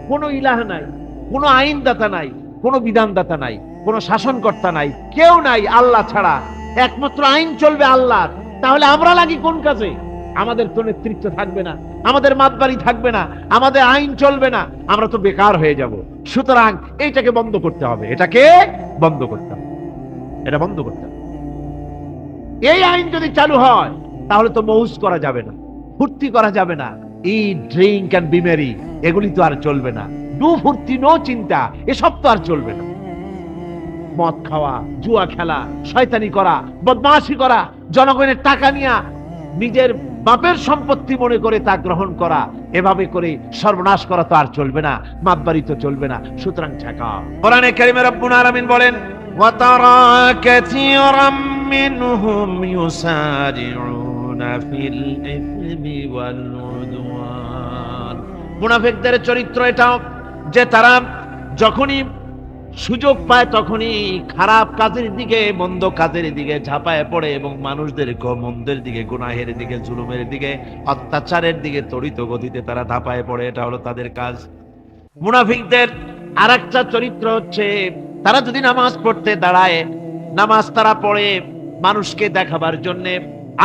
কোনো ইলাহ নাই, কোনো আইনদাতা নাই, কোনো বিধানদাতা নাই, কোনো শাসনকর্তা নাই, কেউ নাই আল্লাহ ছাড়া। একমাত্র আইন চলবে আল্লাহর। তাহলে আমরা লাগি কোন কাজে? আমাদের তো নেতৃত্ব থাকবে না, আমাদের মাতবাড়ি থাকবে না, আমাদের আইন চলবে না, আমরা তো বেকার হয়ে যাব। সুতরাং এইটাকে বন্ধ করতে হবে, এটাকে বন্ধ করতে হবে, এটা বন্ধ করতে হবে। এই আইন যদি চালু হয় তাহলে তো মৌজ করা যাবে না, ফুর্তি করা যাবে না, ইট, ড্রিঙ্ক এন্ড বি মেরি, এগুলি তো আর চলবে না। নো ফুর্তি, নো চিন্তা, এসব তো আর চলবে না। মদ খাওয়া, জুয়া খেলা, শয়তানি করা, বদমাশি করা, জনগণের টাকা নিয়ে নিজের বাপের সম্পত্তি মনে করে তা গ্রহণ করা, এভাবে করে সর্বনাশ করা তো আর চলবে না, মাতবাড়ি তো চলবে না। সুতরাং ঠেকাও। কোরআনে কারিমে রব্বুল আলামিন বলেন ওয়া তারা কাসীরাম মিনহুম ইউসারিউনা ফিল ইসমি ওয়াল উদওয়ান। মুনাফিকদের চরিত্র এটাও যে তারা যখনই সুযোগ পায় তখনই খারাপ কাজের দিকে, মন্দ কাজের দিকে ঝাঁপায় পড়ে এবং মানুষদেরকে মন্দের দিকে, গুনাহের দিকে, জুলুমের দিকে, অত্যাচারের দিকে তড়িৎ গতিতে তারা ঝাঁপায় পড়ে। এটা হলো তাদের কাজ। মুনাফিকদের আরেকটা চরিত্র হচ্ছে তারা যদি নামাজ পড়তে দাঁড়ায়, নামাজ তারা পড়ে মানুষকে দেখাবার জন্য,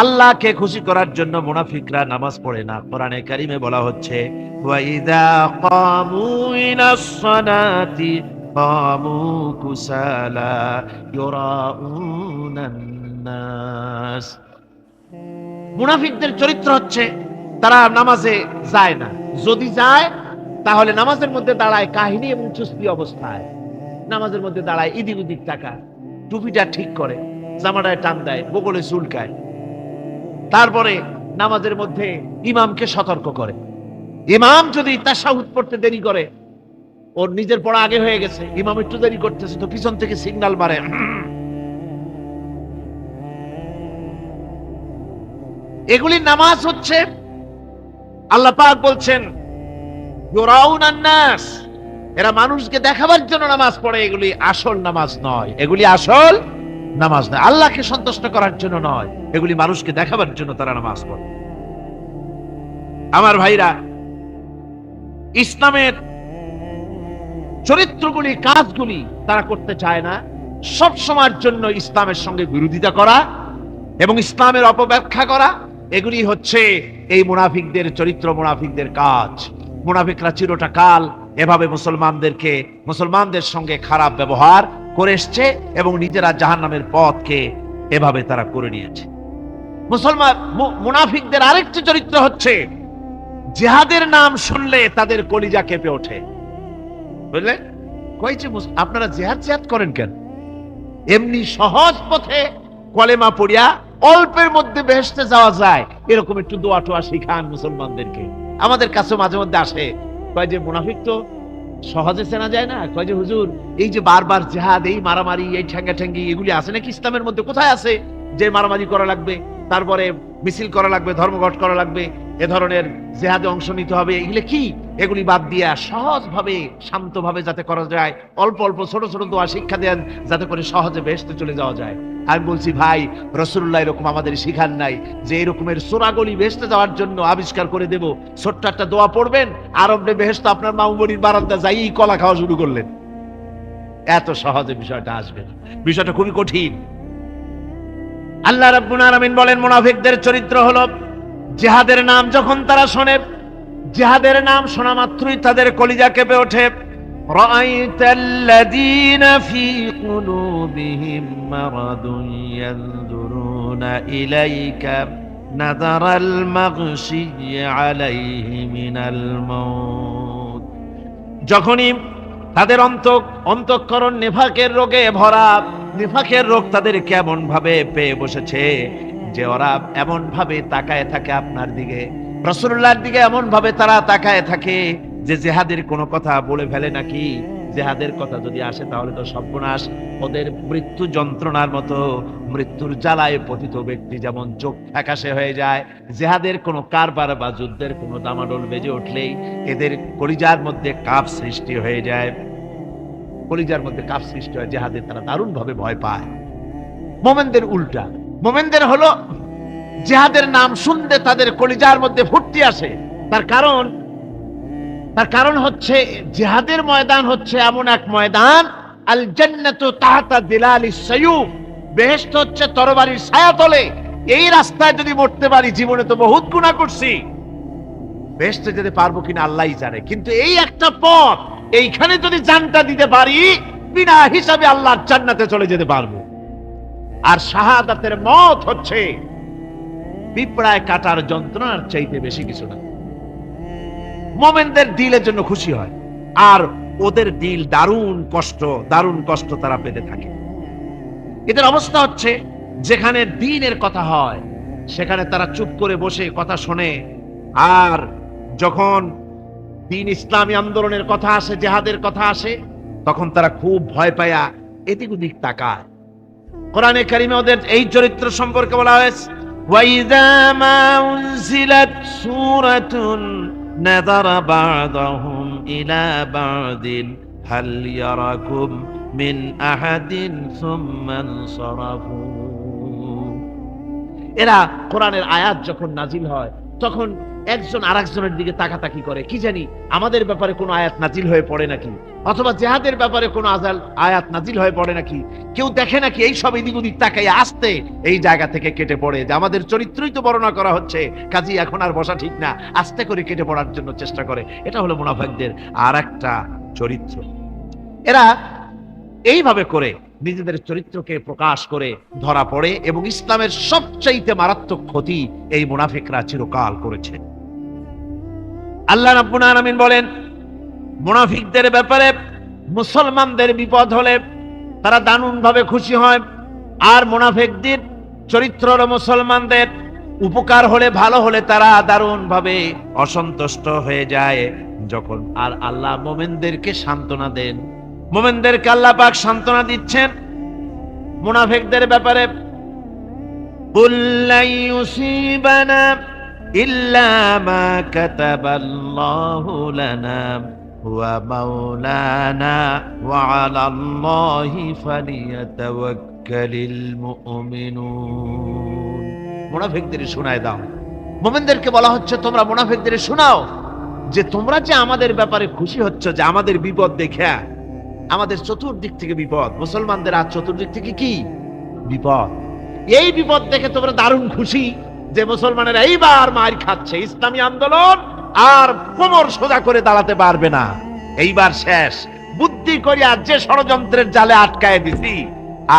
আল্লাহকে খুশি করার জন্য মুনাফিকরা নামাজ পড়ে না। কোরআনে কারিমে বলা হচ্ছে ওয়াইদা কামু ইলাস সালাতি কামু কুসালা ইউরাউনান নাস। মুনাফিকদের চরিত্র হচ্ছে তারা নামাজে যায় না, যদি যায় তাহলে নামাজের মধ্যে দাঁড়ায় কাহিনী এবং চুস্তি অবস্থায়, নামাজের মধ্যে দাঁড়ায় ইদিক উদিক টাকা, টুপিটা ঠিক করে, জামাটায় টান দেয়, বগলে চুলকায়, তারপরে নামাজের মধ্যে ইমামকে সতর্ক করে। ইমাম যদি তাশাহুদ পড়তে দেরি করে, ওর নিজের পড়া আগে হয়ে গেছে, ইমাম একটু দেরি করতেছে তো পিছন থেকে সিগন্যাল মারে। এগুলি নামাজ হচ্ছে, আল্লাহ পাক বলছেন ইউরাউনান নাস, এরা মানুষকে দেখাবার জন্য নামাজ পড়ে, এগুলি আসল নামাজ নয়, এগুলি আসল নামাজ নয়, আল্লাহকে সন্তুষ্ট করার জন্য নয়, এগুলি মানুষকে দেখাবার জন্য তারা নামাজ পড়ে। আমার ভাইরা, ইসলামের চরিত্রগুলি, কাজগুলি তারা করতে চায় না। সব সময়ের জন্য ইসলামের সঙ্গে বিরোধিতা করা এবং ইসলামের অপব্যাখ্যা করা, এগুলি হচ্ছে এই মুনাফিকদের চরিত্র, মুনাফিকদের কাজ। মুনাফিকরা চিরটা কাল এভাবে মুসলমানদের সঙ্গে খারাপ ব্যবহার করে এসছে এবং নিজেরা জাহান্নামের পথকে এভাবে তারা করে নিয়েছে। মুনাফিকদের আরেকটি চরিত্র হচ্ছে জিহাদের নাম শুনলে তাদের কলিজা কেঁপে ওঠে। বুঝলেন? কইছে আপনারা জিহাদ করেন কেন? এমনি সহজ পথে কলেমা পড়িয়া অল্পের মধ্যে বেহেশতে যাওয়া যায়, এরকম একটু দোয়া টোয়া শিখান মুসলমানদেরকে। আমাদের কাছে মাঝে মধ্যে আসে, কয় যে মুনাফিক তো সহজে চেনা যায় না, কয় যে হুজুর এই যে বারবার জিহাদ, এই মারামারি, এই ঠ্যাঙ্গি এগুলি আছে নাকি ইসলামের মধ্যে? কোথায় আছে যে মারামারি করা লাগবে, তারপরে মিছিল করা লাগবে, ধর্মঘট করা লাগবে, এ ধরনের জিহাদে অংশ নিতে হবে? এগুলি কি? এগুলি বাদ দিয়া সহজভাবে শান্তভাবে যাতে করা যায়, অল্প অল্প ছোট ছোট দোয়া শিক্ষা দেন যাতে করে সহজে বেহেশতে চলে যাওয়া যায়। আমি বলছি ভাই, রাসূলুল্লাহ এরকম আমাদের শিখান নাই যে এরকমের সূরাগুলি বেহেশতে যাওয়ার জন্য আবিষ্কার করে দেব, ছোট্ট একটা দোয়া পড়বেন আর আপনি বেহেশত আপনার মামুবড়ির বারান্দা যাই কলা খাওয়া শুরু করলেন। এত সহজে বিষয়টা আসবে না, বিষয়টা খুবই কঠিন। আল্লাহ রাব্বুল আলামিন বলেন মুনাফিকদের চরিত্র হলো, জিহাদের নাম যখন তারা শোনে, জিহাদের নাম শোনা মাত্রই তাদের কলিজা কেঁপে ওঠে। রাআইতাল্লাযীনা ফী কুলুবিহিম মারাদুন ইয়ানজুরুনা ইলাইকা নাযারাল মাগশিয়্যি আলাইহি মিনাল মাউত। যখনই তাদের অন্তঃকরণ নেফাকের রোগে ভরা, নেফাকের রোগ তাদের কেমন ভাবে পেয়ে বসেছে যে ওরা এমন ভাবে তাকায় থাকে আপনার দিকে, রাসূলুল্লাহর দিকে এমন ভাবে তারা তাকায় থাকে যে জিহাদের কোনো কথা বলে ফেলে নাকি। জিহাদের কথা যদি আসে তাহলে তো সর্বনাশ। ওদের মৃত্যু যন্ত্রণার মতো, মৃত্যুর জ্বালায় পতিত ব্যক্তি যেমন চোখ ফ্যাকাশে হয়ে যায়, জিহাদের কোনো কারবার বা যুদ্ধের কোনো দামাডোল বেজে উঠলেই এদের কলিজার মধ্যে কাঁপ সৃষ্টি হয়ে যায়, কলিজার মধ্যে কাঁপ সৃষ্টি হয়, জিহাদের তারা দারুণ ভাবে ভয় পায়। মোমেনদের উল্টা, মোমেনদের হলো জিহাদের নাম শুনতে তাদের কলিজার মধ্যে ফুর্তি আসে। তার কারণ হচ্ছে জিহাদের ময়দান হচ্ছে এমন এক ময়দান, আল জান্নাতু তাহতা দিলালিস সায়ুফ, বেহেশত হচ্ছে তরবারির ছায়াতলে। এই রাস্তায় যদি মরতে পারি, জীবনে তো বহুত গুনাহ করছি, বেহেশতে যেতে পারবো কিনা আল্লাহই জানে, কিন্তু এই একটা পথ, এইখানে যদি জানটা দিতে পারি বিনা হিসাবে আল্লাহর জান্নাতে চলে যেতে পারবো। আর শাহাদাতের মত হচ্ছে পিঁপড়ায় কাটার যন্ত্রণার চাইতে বেশি কিছু না। মোমেনদের দিলের জন্য খুশি হয়, আর ওদের দিল দারুণ কষ্ট তারা পেতে থাকে। এদের অবস্থা হচ্ছে যেখানে দ্বীনের কথা হয় সেখানে তারা চুপ করে বসে কথা শোনে, আর যখন দ্বীন ইসলামী আন্দোলনের কথা আসে, জিহাদের কথা আসে, তখন তারা খুব ভয় পায়া এদিক ওদিক তাকায়। কোরআনে কারিমে ওদের এই চরিত্র সম্পর্কে বলা হয়েছে, ওয়াইযা মা উনজিলাত সূরাতুন নাযারা বা'দাহুম ইলা বা'দিন হাল ইয়ারাকুম মিন আহাদিন সুম্মা ইনসারাফু। এরা কোরআনের আয়াত যখন নাজিল হয় তখন একজন আরেকজনের দিকে তাকাতাকি করে, কি জানি আমাদের ব্যাপারে কোনো আয়াত নাজিল হয়ে পড়ে নাকি, অথবা জিহাদের ব্যাপারে কোনো আয়াত নাজিল হয়ে পড়ে নাকি। কেউ দেখে নাকি এই সব এদিক ওদিক তাকাই আসতে এই জায়গা থেকে কেটে পড়ে, যে আমাদের চরিত্রই তো বর্ণনা করা হচ্ছে, কাজী এখন আর বসা ঠিক না, আস্তে করে কেটে পড়ার জন্য চেষ্টা করে। এটা হলো মুনাফিকদের আর একটা চরিত্র। এরা এইভাবে করে নিজেদের চরিত্রকে প্রকাশ করে ধরা পড়ে, এবং ইসলামের সবচাইতে মারাত্মক ক্ষতি এই মুনাফিকরা চিরকাল করেছে। আল্লাহ রাব্বুল আলামিন বলেন মুনাফিকদের ব্যাপারে, মুসলমানদের বিপদ হলে তারা দারুণ ভাবে খুশি হয়, আর মুনাফিকদের চরিত্র হলো মুসলমানদের উপকার হলে, ভালো হলে তারা দারুণ ভাবে অসন্তুষ্ট হয়ে যায় যখন। আর আল্লাহ মুমিনদেরকে সান্ত্বনা দেন, মুমিনদেরকে আল্লাহ পাক সান্ত্বনা দিচ্ছেন মুনাফিকদের ব্যাপারে। কুল লা ইউসিবানা ইল্লা মা কাতাবাল্লাহু লানা ওয়া মাওলানা ওয়া আলাল্লাহি ফালিয়াতাওয়াক্কালিল মুমিনুন। মুনাফিকদের শোনায় দাও, মুমিনদেরকে বলা হচ্ছে তোমরা মুনাফিকদের শোনাও যে তোমরা যে আমাদের ব্যাপারে খুশি হচ্ছ, যে আমাদের বিপদ দেখে, আমাদের চতুর্দিক থেকে বিপদ, মুসলমানদের আর চতুর্দিক থেকে কি বিপদ, এই বিপদ দেখে তোমরা দারুণ খুশি যে মুসলমানেরা এইবার মার খাচ্ছে, ইসলামী আন্দোলন আর কোমর সোজা করে দাঁড়াতে পারবে না, এইবার শেষ, বুদ্ধি করে আর যে ষড়যন্ত্রের জালে আটকায় দিছি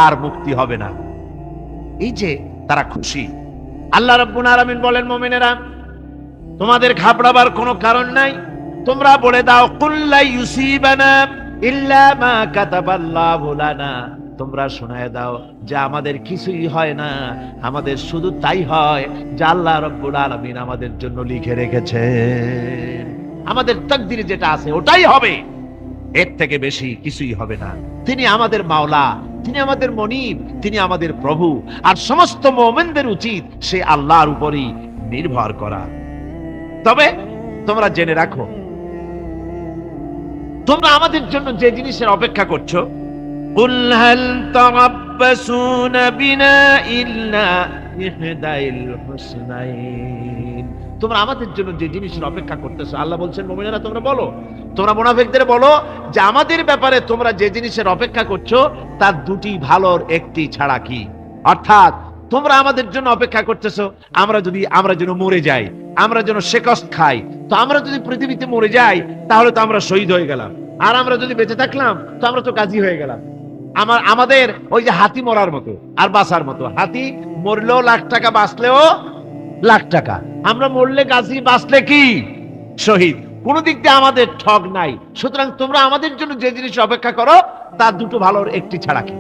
আর মুক্তি হবে না, এই যে তারা খুশি। আল্লাহ রাব্বুল আলামিন বলেন মুমিনেরা তোমাদের ঘাবড়াবার কোনো কারণ নাই, তোমরা বলে দাও কুল লা ইউসিবানা ইল্লা মা কাতাবাল্লাহু লানা তোমরা শোনায় দাও যে আমাদের কিছুই হয় না, আমাদের শুধু তাই হয় যে আল্লাহ রাব্বুল আলামিন আমাদের জন্য লিখে রেখেছে, আমাদের তাকদীরে যেটা আছে ওটাই হবে, এর থেকে বেশি কিছুই হবে না। তিনি আমাদের মাওলা, তিনি আমাদের মনিব, তিনি আমাদের প্রভু, আর সমস্ত মুমিনদের উচিত সে আল্লাহর উপরই নির্ভর করা। তবে তোমরা জেনে রাখো, তোমরা আমাদের জন্য যে জিনিসের অপেক্ষা করছো, কুল হাল তারাব্বাসুনা বিনা ইল্লা ইহদাইল হুসনাইন, তোমরা আমাদের জন্য যে জিনিসের অপেক্ষা করতেছো, আল্লাহ বলছেন মুমিনেরা তোমরা বলো, তোমরা মুনাফিকদের বলো যে আমাদের ব্যাপারে তোমরা যে জিনিসের অপেক্ষা করছো তার দুটি ভালোর একটি ছাড়া কি, অর্থাৎ তোমরা আমাদের জন্য অপেক্ষা করতেছো আমরা যেন মরে যাই, আমরা যেন শেকস্ত খাই। তো আমরা যদি পৃথিবীতে মরে যাই তাহলে তো আমরা শহীদ হয়ে গেলাম, আর আমরা যদি বেঁচে থাকলাম তো আমরা তো গাজী হয়ে গেলাম। আমাদের ওই যে হাতি মরার মতো আর বাঁচার মতো, হাতি মরলেও লাখ টাকা, বাঁচলেও লাখ টাকা, আমরা মরলে গাজী, বাঁচলে কি শহীদ, কোন দিক দিয়ে আমাদের ঠগ নাই। সুতরাং তোমরা আমাদের জন্য যে জিনিস অপেক্ষা করো তার দুটো ভালোর একটি ছাড়া কি,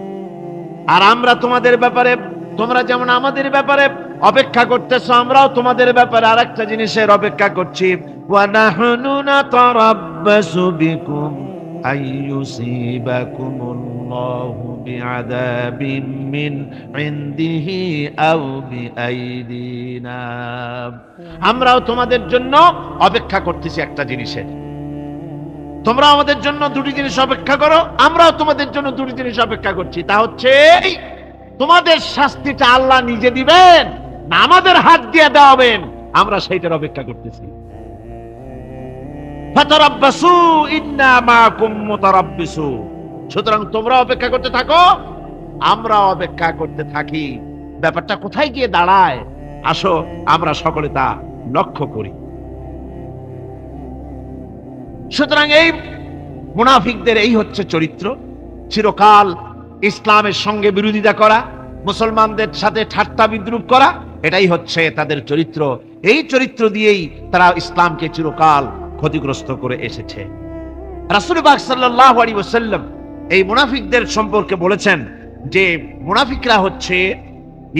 আর আমরা তোমাদের ব্যাপারে, তোমরা যেমন আমাদের ব্যাপারে অপেক্ষা করতেছো, আমরাও তোমাদের ব্যাপারে আরেকটা জিনিসের অপেক্ষা করছি। ওয়া নাহনু নাতারাব্বাসু বিকুম আইয়ুসিবাকুমুল্লাহু বিআযাবিম মিন ইনদিহি আও বিআইদিনা, আমরাও তোমাদের জন্য অপেক্ষা করতেছি একটা জিনিসের। তোমরা আমাদের জন্য দুটি জিনিস অপেক্ষা করো, আমরাও তোমাদের জন্য দুটি জিনিস অপেক্ষা করছি। তা হচ্ছে তোমাদের শাস্তিটা আল্লাহ নিজে দিবেন না আমাদের হাত দিয়ে দেওয়াবেন, আমরা সেইটার অপেক্ষা করতেছি। ফাতারাব্বাসু ইন্না মাআকুম মুতারাব্বিসু, সুতরাং তোমরা অপেক্ষা করতে থাকো, আমরা অপেক্ষা করতে থাকি। ব্যাপারটা কোথায় গিয়ে দাঁড়ায় আসো আমরা সকলে তা লক্ষ্য করি। সুতরাং এই মুনাফিকদের এই হচ্ছে চরিত্র, চিরকাল ইসলামের সঙ্গে বিরোধিতা করা, মুসলমানদের সাথে ঠাট্টা বিদ্রুপ করা, এটাই হচ্ছে তাদের চরিত্র। এই চরিত্র দিয়েই তারা ইসলামকে চিরকাল ক্ষতিগ্রস্ত করে এসেছে। রাসূল পাক সাল্লাল্লাহু আলাইহি ওয়াসাল্লাম এই মুনাফিকদের সম্পর্কে বলেছেন যে মুনাফিকরা হচ্ছে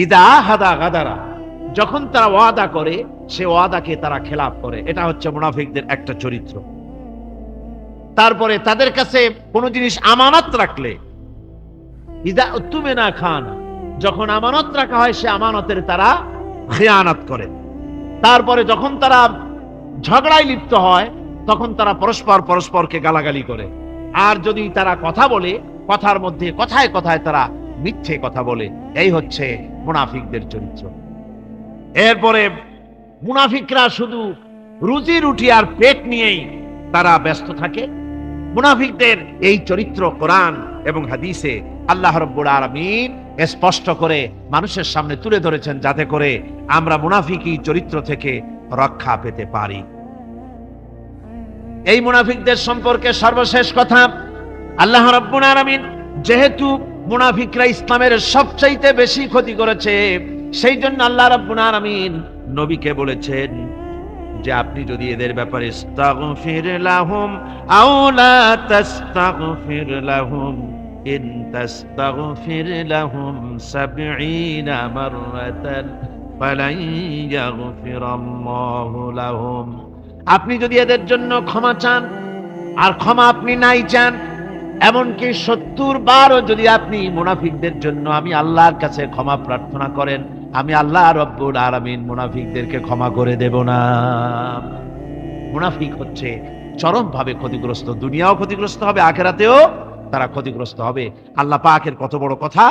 ইদা হাদা গাদারা, যখন তারা ওয়াদা করে সে ওয়াদাকে তারা খেলাফ করে, এটা হচ্ছে মুনাফিকদের একটা চরিত্র। তারপরে তাদের কাছে কোন জিনিস আমানত রাখলে, ইদা উতুমিনা খান, যখন আমানত রাখা হয় সে আমানতের তারা খেয়ানত করে। তারপরে যখন তারা ঝগড়ায় লিপ্ত হয় তখন তারা পরস্পরকে গালাগালি করে। আর যদি তারা কথা বলে, কথার মধ্যে কথায় কথায় তারা মিথ্যে কথা বলে। এই হচ্ছে মুনাফিকদের চরিত্র। এরপরে মুনাফিকরা শুধু রুজি রুটি আর পেট নিয়েই তারা ব্যস্ত থাকে। মুনাফিকদের এই চরিত্র কোরআন এবং হাদিসে আল্লাহ রাব্বুল আলামিন স্পষ্ট করে মানুষের সামনে তুলে ধরেছেন, যাতে করে আমরা মুনাফিকি চরিত্র থেকে রক্ষা পেতে পারি। এই মুনাফিকদের সম্পর্কে সর্বশেষ কথা, আল্লাহ রাব্বুল আলামিন যেহেতু মুনাফিকরা ইসলামের সবচাইতে বেশি ক্ষতি করেছে, সেই জন্য আল্লাহ রাব্বুল আলামিন নবীকে বলেছেন যে আপনি যদি এদের ব্যাপারে ইস্তাগফির লাহুম আও লা তাস্তাগফির লাহুম ইন তাস্তাগফির লাহুম ৭০ মাররাতান ফালান ইয়াগফিরাল্লাহু লাহুম, আপনি যদি এদের জন্য ক্ষমা চান, আর ক্ষমা আপনি নাই চান, এমনকি ৭০ বারও যদি আপনি মুনাফিকদের জন্য আমি আল্লাহর কাছে ক্ষমা প্রার্থনা করেন, আমি আল্লাহ রাব্বুল আলামিন মুনাফিকদেরকে ক্ষমা করে দেব না। মুনাফিক হচ্ছে চরমভাবে ক্ষতিগ্রস্ত, দুনিয়াও ক্ষতিগ্রস্ত হবে, আখিরাতেও তারা ক্ষতিগ্রস্ত হবে। আল্লাহ পাকের কত বড় কথা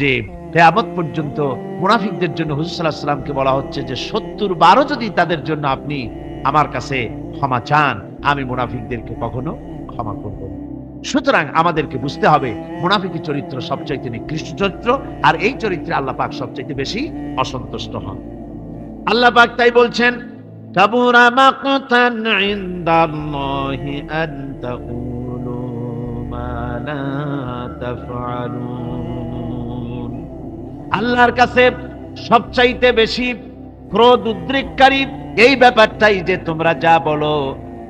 যে কিয়ামত পর্যন্ত মুনাফিকদের জন্য হুজুর সাল্লাল্লাহু আলাইহি ওয়াসাল্লামকে বলা হচ্ছে যে ৭০ বারও যদি তাদের জন্য আপনি আমার কাছে ক্ষমা চান, আমি মুনাফিকদেরকে কখনো ক্ষমা করব না। সুতরাং আমাদেরকে বুঝতে হবে মুনাফিকি চরিত্র সবচাইতে নিকৃষ্ট চরিত্র, আর এই চরিত্রে আল্লাহ পাক সবচাইতে বেশি অসন্তুষ্ট হন। আল্লাহ পাক তাই বলছেন, কাবুরা মাকতান ইনদাল্লাহি আন তাকুলু মা লা তাফআলুন, আল্লাহর কাছে সবচাইতে বেশি ক্রোধ উদ্রেককারী এই ব্যাপারটাই যে তোমরা যা বলো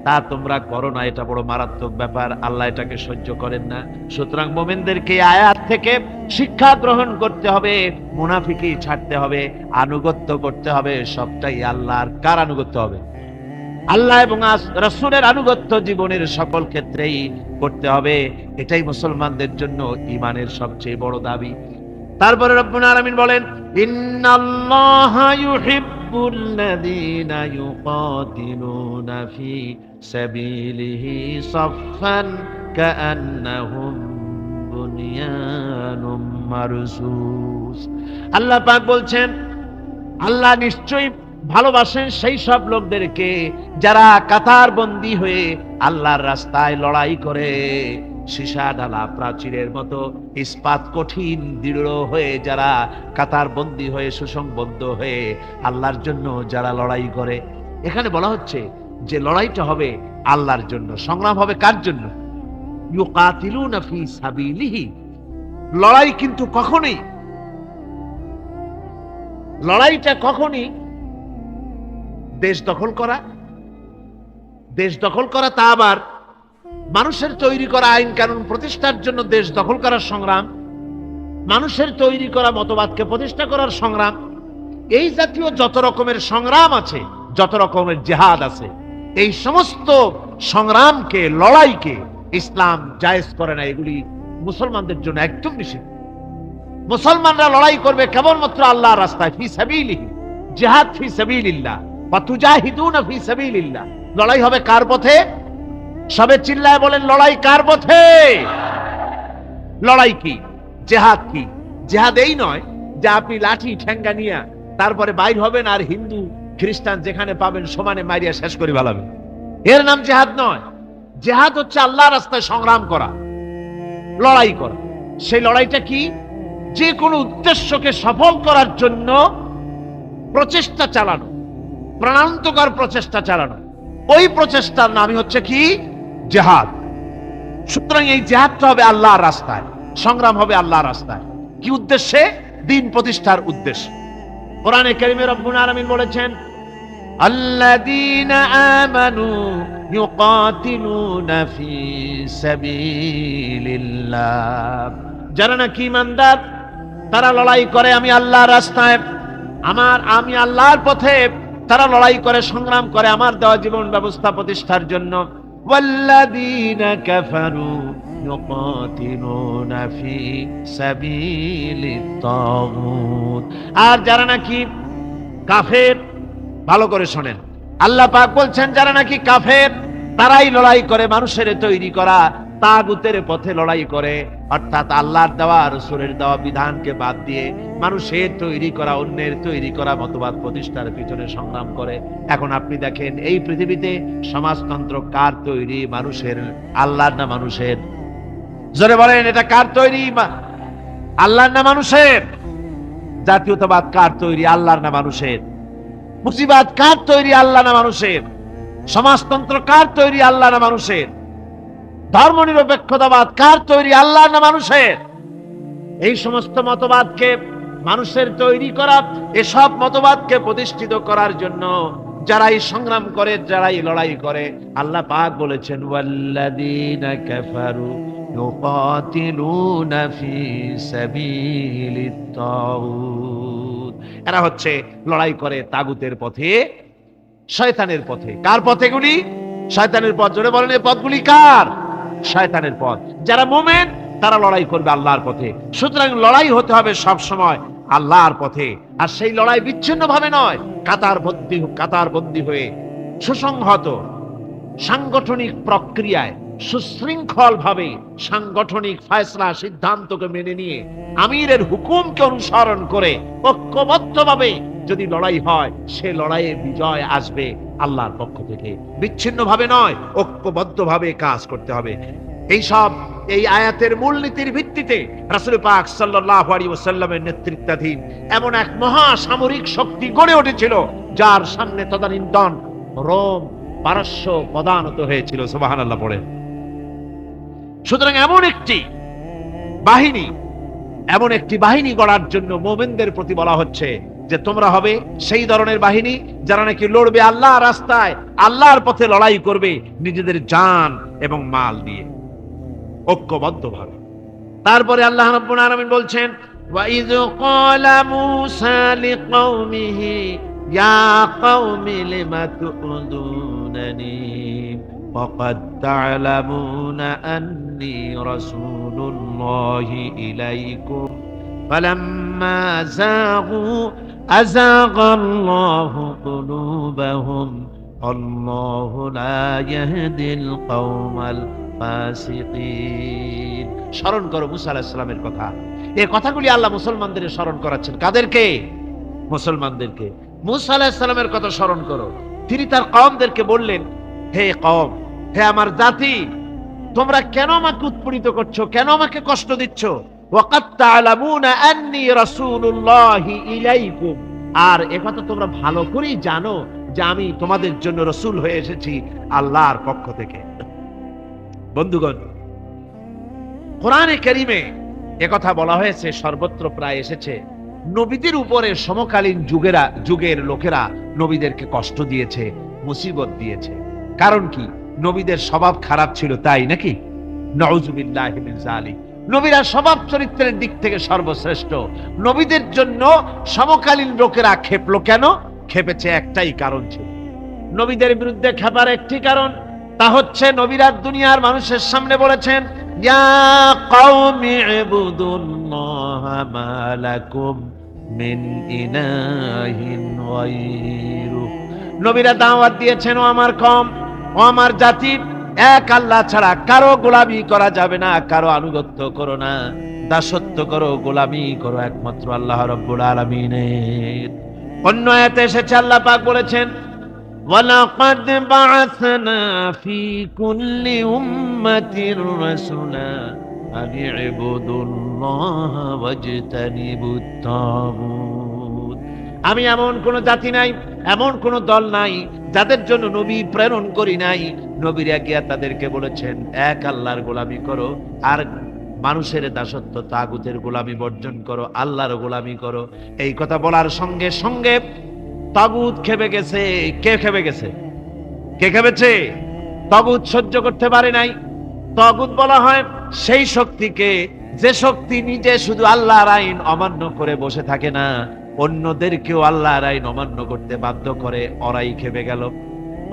তা তোমরা করো না, এটা বড় মারাত্মক ব্যাপার, আল্লাহ এটাকে সহ্য করেন না। সুতরাং মুমিনদেরকে আয়াত থেকে শিক্ষা গ্রহণ করতে হবে, মুনাফিকি ছাড়তে হবে, আনুগত্য করতে হবে, সবটাই আল্লাহর। কার আনুগত্য হবে? আল্লাহ এবং রাসূলের আনুগত্য জীবনের সকল ক্ষেত্রেই করতে হবে। এটাই মুসলমানদের জন্য ঈমানের সবচেয়ে বড় দাবি। তারপরে রব্বুল আলামিন বলেন, ইন্নাল্লাহা ইউহিব্বুল্লাযীনা ইউকাতিলুনা ফি সাবিলিহি সাফফান কাআন্নাহুম বুনিয়ানুম মারসুস। আল্লাহ পাক বলছেন, আল্লাহ নিশ্চয়ই ভালোবাসেন সেই সব লোকদেরকে যারা কাতারবন্দী হয়ে আল্লাহর রাস্তায় লড়াই করে, সীসা ঢালা প্রাচীরের মতো ইস্পাত কঠিন দৃঢ় হয়ে যারা কাতারবন্দী হয়ে সুসংবদ্ধ হয়ে আল্লাহর জন্য যারা লড়াই করে। এখানে বলা হচ্ছে যে লড়াইটা হবে আল্লাহর জন্য, সংগ্রাম হবে কার জন্য? ইউকাতিলুনা ফি সাবিলিহি। লড়াই কিন্তু লড়াইটা কখনই দেশ দখল করা, তা আবার মানুষের তৈরি করা আইন কানুন প্রতিষ্ঠার জন্য দেশ দখল করার সংগ্রাম, মানুষের তৈরি করা মতবাদকে প্রতিষ্ঠা করার সংগ্রাম, এই জাতীয় যত রকমের সংগ্রাম আছে, যত রকমের জিহাদ আছে, এই সমস্ত সংগ্রামকে, লড়াইকে ইসলাম জায়েজ করে না। এগুলি মুসলমানদের জন্য একদম নিষিদ্ধ। মুসলমানরা লড়াই করবে কেবলমাত্র আল্লাহর রাস্তায়, ফি সাবিলিহি, জিহাদ ফি সাবিলিল্লাহ, ওয়া তুজাহিদুনা ফি সাবিলিল্লাহ। লড়াই হবে কার পথে? সবে চিল্লায় বলেন, লড়াই কার পথে? লড়াই কি? জিহাদ কি? জিহাদ এই নয় যে আপনি লাঠি ঠেঙ্গা নিয়ে তারপরে বাইর হবেন আর হিন্দু খ্রিস্টান যেখানে পাবেন সমানে মারিয়া শেষ করে ফেলাবেন। এর নাম জিহাদ নয়। জিহাদ হচ্ছে আল্লাহর রাস্তায় সংগ্রাম করা, লড়াই করা। সেই লড়াইটা কি? যে কোনো উদ্দেশ্যকে সফল করার জন্য প্রচেষ্টা চালানো, প্রাণান্তকর প্রচেষ্টা চালানো, ওই প্রচেষ্টার নামই হচ্ছে কি? জিহাদ। সুতরাং এই জিহাদটা হবে আল্লাহর রাস্তায়, সংগ্রাম হবে আল্লাহর রাস্তায়। কি উদ্দেশ্যে? দ্বীন প্রতিষ্ঠার উদ্দেশ্যে। কোরআনে কারীমে রব্বুল আলামিন বলেছেন, আল্লাযীনা আমানু ইউকাতিলুনা ফি সাবিলিল্লাহ। যারা নাকি ঈমানদার, তারা লড়াই করে আমি আল্লাহর রাস্তায়, আমি আল্লাহর পথে তারা লড়াই করে, সংগ্রাম করে আমার দেওয়া জীবন ব্যবস্থা প্রতিষ্ঠার জন্য। ওয়াল্লাযীনা কাফারু ইউকাতিলুনা ফি সাবিলিত তাগুত। আর যারা নাকি কাফের, ভালো করে শোনেন, আল্লাহ পাক বলছেন যারা নাকি কাফের তারাই লড়াই করে মানুষের তৈরি করা তাগুতের পথে লড়াই করে, অর্থাৎ আল্লাহর দেওয়া রাসূলের দেওয়া বিধানকে বাদ দিয়ে মানুষের তৈরি করা, অন্যের তৈরি করা মতবাদ প্রতিষ্ঠার পিছনে সংগ্রাম করে। এখন আপনি দেখেন এই পৃথিবীতে সমাজতন্ত্র কার তৈরি? মানুষের। আল্লাহর না মানুষের? জোরে বলেন, এটা কার তৈরি? আল্লাহর না মানুষের? জাতীয়তাবাদ কার তৈরি? আল্লাহর না মানুষের? মুসিবাত কার তৈরি? আল্লাহ না মানুষের? সমাজতন্ত্র কার তৈরি? আল্লাহ না মানুষের? ধর্মনিরপেক্ষতাবাদ কার তৈরি? আল্লাহ না মানুষের? এই সমস্ত মতবাদকে মানুষের তৈরি করা, এসব মতবাদকে প্রতিষ্ঠিত করার জন্য যারাই সংগ্রাম করে, যারাই লড়াই করে, আল্লাহ পাক বলেছেন ওয়াল্লাযীনা কাফারু ইউকাতিলুনা ফি সাবিলিত তাগুত। এরা হচ্ছে লড়াই করে তাগুতের পথে, শয়তানের পথে। কার পথ এগুলি? শয়তানের পথ। জোরে বলেন, এই পথগুলি কার? শয়তানের পথ। যারা মুমিন তারা লড়াই করবে আল্লাহর পথে। সুতরাং লড়াই হতে হবে সব সময় আল্লাহর পথে। আর সেই লড়াই বিচ্ছিন্ন ভাবে নয়, কাতারবন্দী হয়ে সুসংহত সাংগঠনিক প্রক্রিয়ায় সুশৃঙ্খল ভাবে সাংগঠনিক ফয়সালা সিদ্ধান্তকে মেনে নিয়ে আমিরের হুকুমকে অনুসরণ করে ঐক্যবদ্ধভাবে যদি লড়াই হয়, সে লড়াইয়ে বিজয় আসবে আল্লাহর পক্ষ থেকে। বিচ্ছিন্ন ভাবে নয়, ঐক্যবদ্ধ ভাবে কাজ করতে হবে। এই আয়াতের মূলনীতির ভিত্তিতে রাসূল পাক সাল্লাল্লাহু আলাইহি ওয়াসাল্লামের নেতৃত্বাধীন এমন এক মহা সামরিক শক্তি গড়ে উঠেছিল, যার সামনে তদানীন্তন রোম, পারস্য পদানত হয়েছিল। সুবহানাল্লাহ পড়ে। সুতরাং এমন একটি বাহিনী গড়ার জন্য মুমিনদের প্রতি বলা হচ্ছে যে তোমরা হবে সেই ধরনের বাহিনী যারা নাকি লড়বে আল্লাহর রাস্তায়, আল্লাহর পথে লড়াই করবে নিজেদের জান এবং মাল দিয়ে, ঐক্যবদ্ধভাবে। তারপরে আল্লাহ রাব্বুল আলামিন বলছেন, وَإِذْ قَالَ مُوسَى لِقَوْمِهِ يَا قَوْمِ لِمَ تُؤْذُونَنِي وَقَدْ تَعْلَمُونَ أَنِّي رَسُولُ اللَّهِ إِلَيْكُمْ فَلَمَّا زَاغُوا أَزَاغَ اللَّهُ قُلُوبَهُمْ وَاللَّهُ لَا يَهْدِي الْقَوْمَ الْفَاسِقِينَ। স্মরণ করো মুসা আলাইহিস সালামের কথা। এই কথাগুলি আল্লাহ মুসলমানদের স্মরণ করাচ্ছেন। কাদেরকে? মুসলমানদেরকে। মুসা আলাইহিস সালামের কথা স্মরণ করো। তিনি তার কওমদেরকে বললেন, হে কওম, হে আমার জাতি, তোমরা কেন আমাকে উৎপীড়িত করছো, কেন আমাকে কষ্ট দিচ্ছ? ওয়াকাদ তা'লামুনা আন্নী রাসূলুল্লাহি ইলাইকুম, আর একথা তোমরা ভালো করেই জানো যে আমি তোমাদের জন্য রাসূল হয়ে এসেছি আল্লাহর পক্ষ থেকে। বন্ধুগণ, কোরআনে কারীমে একথা বলা হয়েছে, সর্বত্র প্রায় এসেছে, নবীদের উপরে সমকালীন যুগের লোকেরা নবীদেরকে কষ্ট দিয়েছে, মুসিবত দিয়েছে। কারণ কি? নবীদের স্বভাব খারাপ ছিল, তাই নাকি? নাউযুবিল্লাহি মিন যালিক। নবীরা স্বভাব চরিত্রের দিক থেকে সর্বশ্রেষ্ঠ। নবীদের জন্য সমকালীন লোকেরা ক্ষেপলো কেন? ক্ষেপেছে একটাই কারণ ছিল। নবীদের বিরুদ্ধে ক্ষেপার একটি কারণ, তা হচ্ছে নবীরা দুনিয়ার মানুষের সামনে বলেছেন, ইয়া কওমি ইবুদুল্লাহা মা লাকুম মিন ইলাহিন গায়রু। নবীরা দাওয়াত দিয়েছেন, ও আমার কওম, ও আমার জাতি, এক আল্লাহ ছাড়া কারো গোলামি করা যাবে না, কারো আনুগত্য করো না, দাসত্ব করো, গোলামি করো একমাত্র আল্লাহ রাব্বুল আলামিনের। অন্য আয়াতে এসেছে, আল্লাহ পাক বলেছেন, وَلَقَدْ بَعَثْنَا فِي كُلِّ أُمَّةٍ رَسُولًا أَنِ اعْبُدُوا اللَّهَ وَاجْتَنِبُوا الطَّاغُوتَ। আমি এমন কোন জাতি নাই, এমন কোন দল নাই যাদের জন্য নবী প্রেরণ করি নাই। নবীরা গিয়া তাদেরকে বলেছেন, এক আল্লাহর গোলামি করো, আর মানুষের দাসত্ব, তাগুতের গোলামি বর্জন করো, আল্লাহর গোলামি করো। এই কথা বলার সঙ্গে সঙ্গে তাগুত খেপে গেছে। কে খেপে গেছে? কে খেপেছে? তাগুত সহ্য করতে পারে নাই। তাগুত বলা হয় সেই শক্তিকে যে শক্তি নিজে শুধু আল্লাহর আইন অমান্য করে বসে থাকে না, অন্যদেরকেও আল্লাহর আইন অমান্য করতে বাধ্য করে। ওরাই খেপে গেল।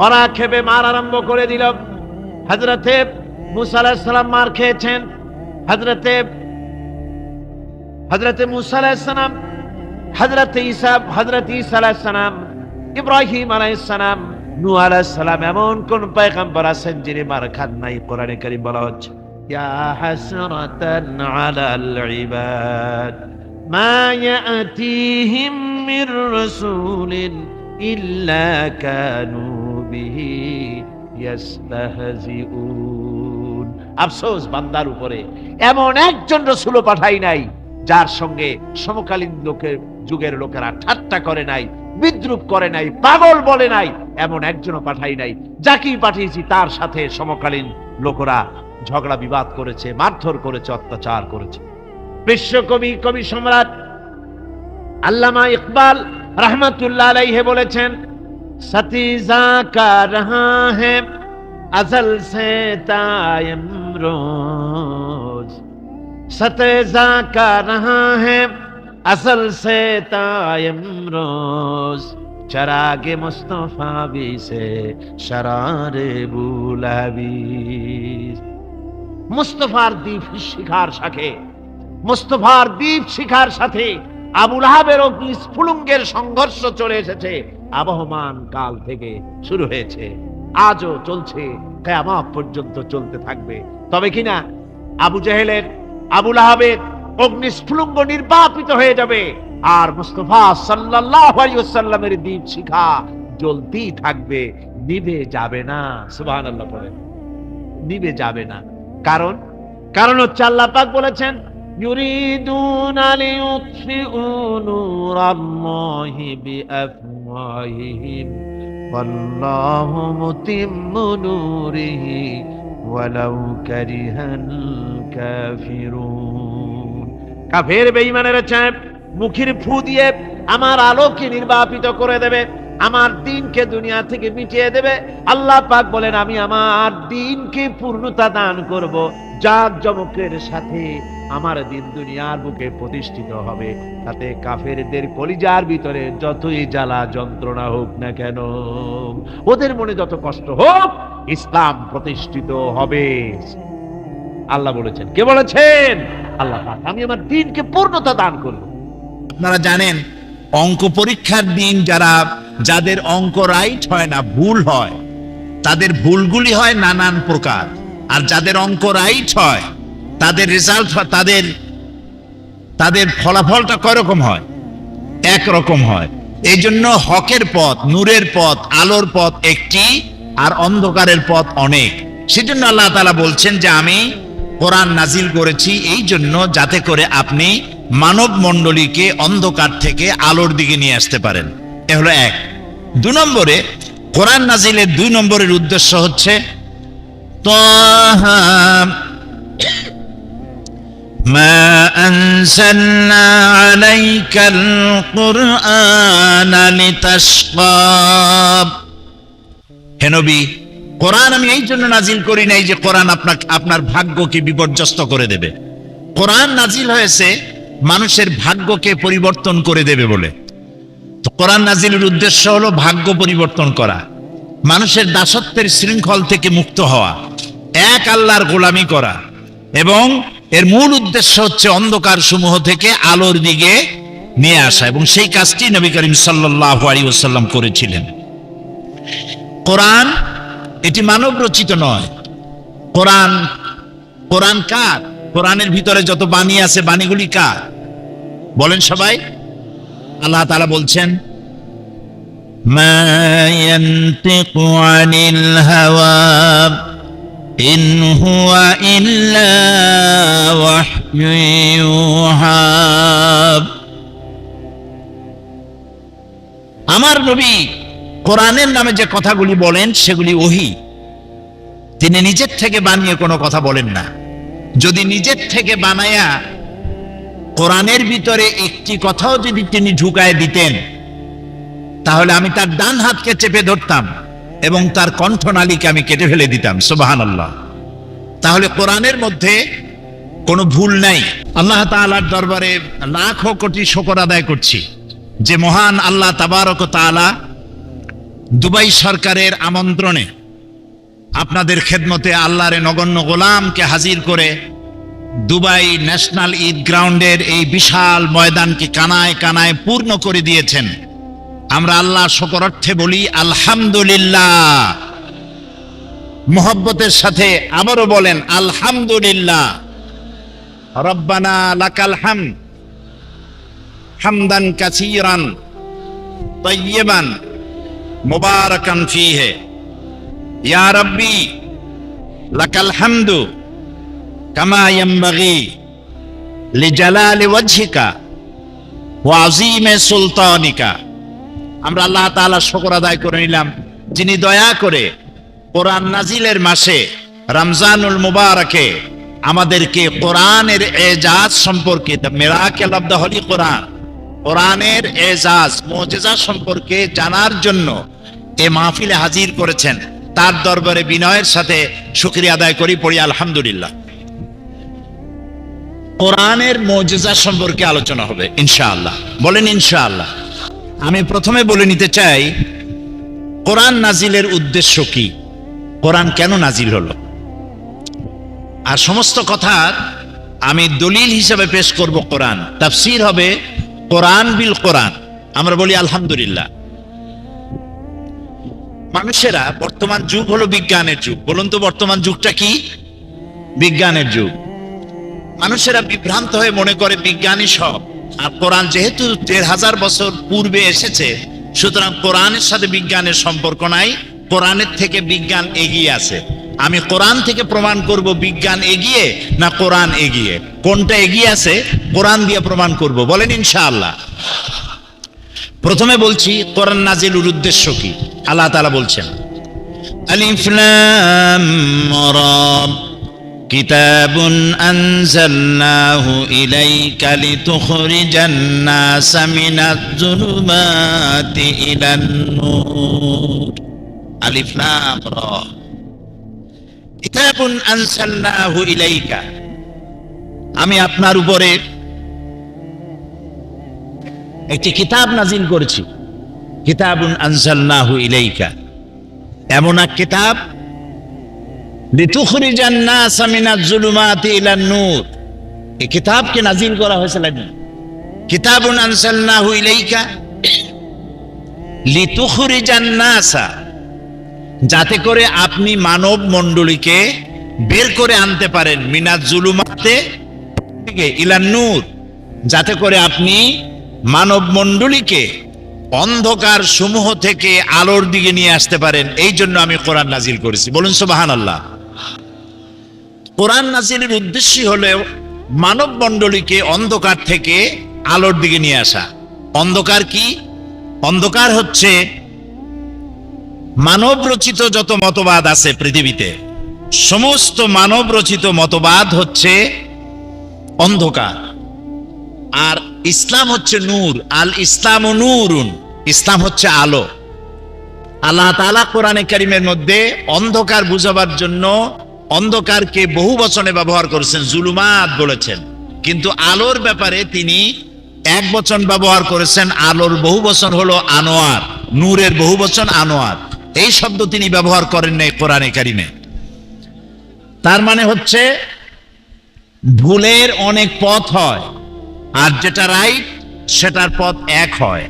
ওরা খেপে মার আরম্ভ করে দিল। হযরতে মুসা আলাইহিস সালাম মার খেয়েছেন। হযরতে মুসা আলাইহিস সালাম, হযরতে ঈসা আলাইহিস সালাম, ইব্রাহিম আলাইহিস সালাম, নূহ আলাইহিস সালাম, এমন কোন পয়গম্বর আছেন যিনি মার খান নাই? কোরআনে কারীম বলা হচ্ছে, ইয়া হাসরাতান আলাল ইবাদ মা ইয়াতিহিম মির রাসূলিন ইল্লা কানু বিহি ইস্তাহজিউন। আফসোস বান্দার উপরে, এমন একজন রাসূলও পাঠাই নাই যার সঙ্গে সমকালীন যুগের লোকেরা ঠাট্টা করে নাই, বিদ্রুপ করে নাই, পাগল বলে নাই। এমন একজনও পাঠাই নাই। যাকেই পাঠিয়েছি তার সাথে সমকালীন লোকেরা ঝগড়া বিবাদ করেছে, মারধর করেছে, অত্যাচার করেছে। বিশ্বকবি, কবি সম্রাট আল্লামা ইকবাল রহমাতুল্লাহ আলাইহি বলেছেন, সতীজা কা রহা হ্যায় আজল সে তায়মরোজ, सतेजा का रहा है असल से तायमरोज, चरागे मुस्तफा भी से शरारे बुलाबी। মুস্তফার দ্বীপ শিখার সাথে, মুস্তফার দ্বীপ শিখার সাথে আবু লাহাবের অগ্নি স্ফুলিঙ্গের সংঘর্ষ চলে এসেছে। আবহমান কাল থেকে শুরু হয়েছে, আজও চলছে, কিয়ামত পর্যন্ত চলতে থাকবে। তবে কিনা আবু জেহেলের, আবু লাহাবের অগ্নিস্ফুলিঙ্গ নির্বাপিত হয়ে যাবে, আর মুস্তাফা সাল্লাল্লাহু আলাইহি ওয়াসাল্লামের দীপ শিখা জ্বলতেই থাকবে, নিভে যাবে না। সুবহানাল্লাহ পড়েন, নিভে যাবে না। কারণ হচ্ছে আল্লাহ পাক বলেছেন, ইউরিদুনা লিইউতফিউ নূরাল্লাহি বিআফওয়াহিহিম ওয়াল্লাহু মুতিম্মু নূরিহি ওয়ালাউ কারিহাল কাফিরুন। কাফের বেঈমানেরা চায় মুখের ফু দিয়ে আমার আলোকে নির্বাপিত করে দেবে, আমার দ্বীনকে দুনিয়া থেকে মিটিয়ে দেবে। আল্লাহ পাক বলেন আমি আমার দ্বীনকে পূর্ণতা দান করব, যার জমকের সাথে আমার দ্বীন দুনিয়ার বুকে প্রতিষ্ঠিত হবে। তাতে কাফেরদের কলিজার ভিতরে যতই জ্বালা যন্ত্রণা হোক না কেন, ওদের মনে যত কষ্ট হোক, ইসলাম প্রতিষ্ঠিত হবে। আল্লাহ বলেছেন, কে বলেছেন? আল্লাহ পাক, আমি আমার দ্বীনকে পূর্ণতা দান করব। আপনারা জানেন অঙ্ক পরীক্ষার দিন যাদের অঙ্ক রাইট হয় না, ভুল হয়, তাদের ভুলগুলি হয় নানান প্রকার। আর যাদের অঙ্ক রাইট হয় তাদের রেজাল্ট, তাদের ফলাফলটা কয়রকম হয়? একরকম হয়। এই জন্য হকের পথ, নূরের পথ, আলোর পথ একটি, আর অন্ধকারের পথ অনেক। সেজন্য আল্লাহ তাআলা বলছেন যে আমি কোরআন নাজিল করেছি এই জন্য যাতে করে আপনি মানব মণ্ডলীকে অন্ধকার থেকে আলোর দিকে নিয়ে আসতে পারেন। এ হলো এক। 2 নম্বরে, কোরআন নাজিলের 2 নম্বরের উদ্দেশ্য হচ্ছে তাহা মা আনজালনা আলাইকাল কুরআনা লিতাশকা। হে নবী, কোরআন আমি এই জন্য নাজিল করি নাই যে কোরআন আপনার ভাগ্যকে বিপর্যস্ত করে দেবে। কোরআন নাজিল হয়েছে মানুষের ভাগ্যকে পরিবর্তন করে দেবে বলে। তো কোরআন নাজিলের উদ্দেশ্য হলো ভাগ্য পরিবর্তন করা, মানুষের দাসত্বের শৃঙ্খল থেকে মুক্ত হওয়া, এক আল্লাহর গোলামি করা, এবং এর মূল উদ্দেশ্য হচ্ছে অন্ধকার সমূহ থেকে আলোর দিকে নিয়ে আসা। এবং সেই কাজটি নবী করিম সাল্লাল্লাহু আলাইহি ওয়াসাল্লাম করেছিলেন। কোরআন এটি মানব রচিত নয়। কোরআন কার? কোরআনের ভিতরে যত বাণী আছে, বাণীগুলি কার? বলেন সবাই। আল্লাহ তাআলা বলছেন মা ইয়ানতিকু আনিল হাওয়া ইন হুয়া ইল্লা ওয়াহয়ু ইউহা। আমার নবী কোরআনের নামে যে কথাগুলি বলেন সেগুলি ওহী। তিনি নিজের থেকে বানিয়ে কোনো কথা বলেন না। যদি নিজের থেকে বানায়া কোরআনের ভিতরে একটি কথাও যদি তিনি ঢুকায় দিতেন, তাহলে আমি তার ডান হাতকে চেপে ধরতাম এবং তার কণ্ঠনালীকে আমি কেটে ফেলে দিতাম। সুবহানাল্লাহ। তাহলে কোরআনের মধ্যে কোনো ভুল নাই। আল্লাহ তাআলার দরবারে লাখো কোটি শুকর আদায় করছি যে মহান আল্লাহ তাবারক ওয়া তাআলা দুবাই সরকারের আমন্ত্রণে আপনাদের খেদমতে আল্লাহর নগণ্য গোলামকে হাজির করে দুবাই ন্যাশনাল ঈদ গ্রাউন্ডের এই বিশাল ময়দানকে কানায় কানায় পূর্ণ করে দিয়েছেন। আমরা আল্লাহ শুকরার্থে বলি আলহামদুলিল্লাহ। মোহব্বতের সাথে আবারও বলেন আলহামদুলিল্লাহ। রব্বানা লাকাল হামদ হামদান কাসীরান তাইয়্যিবান মুবারাকান ফীহি। ইয়া রাব্বি লাকাল হামদু কামা ইয়ানবাগি লিজালালি ওয়াজহিকা ওয়া আযীমি সুলতানিকা। আমরা আল্লাহ তাআলা শুকর আদায় করে নিলাম, যিনি দয়া করে কোরআন নাজিলের মাসে রমজানুল মুবারকে আমাদেরকে কোরআনের এজাজ সম্পর্কে, the miracle of the holy Quran, কোরআনের এজাজ মুজিজা সম্পর্কে জানার জন্য এই মাহফিলে হাজির করেছেন। তার দরবারে বিনয়ের সাথে শুকরিয়া আদায় করি, পড়ি আলহামদুলিল্লাহ। কোরআনের মুজিজা সম্পর্কে আলোচনা হবে ইনশাআল্লাহ। বলেন ইনশাআল্লাহ। আমি প্রথমে বলে নিতে চাই কোরআন নাজিলের উদ্দেশ্য কি, কোরআন কেন নাজিল হলো। আর সমস্ত কথা আমি দলিল হিসেবে পেশ করব কোরআন। তাফসীর হবে কোরআন বিল কোরআন। আমরা বলি আলহামদুলিল্লাহ। মানুষেরা, বর্তমান যুগ হলো বিজ্ঞানের যুগ। বলুন তো বর্তমান যুগটা কি? বিজ্ঞানের যুগ। মানুষেরা বিভ্রান্ত হয়ে মনে করে বিজ্ঞানই সব। আর কোরআন যেহেতু ১৫০০ বছর পূর্বে এসেছে, সুতরাং কোরআনের সাথে বিজ্ঞানের সম্পর্ক নাই, কোরআনের থেকে বিজ্ঞান এগিয়ে আছে। আমি কোরআন থেকে প্রমাণ করব বিজ্ঞান এগিয়ে না কোরআন এগিয়ে। কোনটা এগিয়ে আছে কোরআন দিয়ে প্রমাণ করব। বলেন ইনশাআল্লাহ। প্রথমে বলছি কোরআন নাজিলের উদ্দেশ্য কি। আল্লাহ তাআলা বলছেন আলিফ লাম রা কিতাবুন আনজালনাহু ইলাইকা লিতুখরিজান নাস মিনাজ যুলুমাতি ইলান নূর। আলিফ লাম রা। কিতাবুন আনজালনাহু ইলাইকা, আমি আপনার উপরে একটি কিতাব নাজিল করেছি। কিতাবুন আনজালনাহু ইলাইকা, এমন এক কিতাব লিতুখরিজান নাস মিনাজ যুলুমাতি ইলান নূর। এই কিতাবকে নাজিল করা হয়েছে লাগি কিতাবুন আনজালনাহু ইলাইকা লিতুখরিজান নাস, যাতে করে আপনি মানব মণ্ডলীকে বের করে আনতে পারেন মিনাজ যুলুমাতে থেকে ইলান নূর, যাতে করে আপনি মানব মণ্ডলীকে অন্ধকার সমূহ থেকে আলোর দিকে নিয়ে আসতে পারেন। এই জন্য আমি কোরআন নাজিল করেছি। বলুন সুবহানাল্লাহ। কোরআন নাজিলের উদ্দেশ্য হলো মানব মণ্ডলীকে অন্ধকার থেকে আলোর দিকে নিয়ে আসা। অন্ধকার কি? অন্ধকার হচ্ছে মানব রচিত যত মতবাদ আছে পৃথিবীতে, সমস্ত মানব রচিত মতবাদ হচ্ছে অন্ধকার। আর ইসলাম হচ্ছে নূর। আল ইসলাম নূরুন, ইসলাম হচ্ছে আলো। আল্লাহ তাআলা কোরআনে কারীমের মধ্যে অন্ধকার বুঝাবার জন্য অন্ধকারকে বহু বচনে ব্যবহার করেছেন, জুলুমাত বলেছেন, কিন্তু আলোর ব্যাপারে তিনি এক বচন ব্যবহার করেছেন। আলোর বহু বচন হলো আনোয়ার, নূরের বহু বচন আনোয়ার। এই শব্দ তিনি ব্যবহার করেন নাই কোরআনে কারীমে। তার মানে হচ্ছে ভুলের অনেক পথ হয়, আর যেটা রাইট সেটার পথ এক হয়।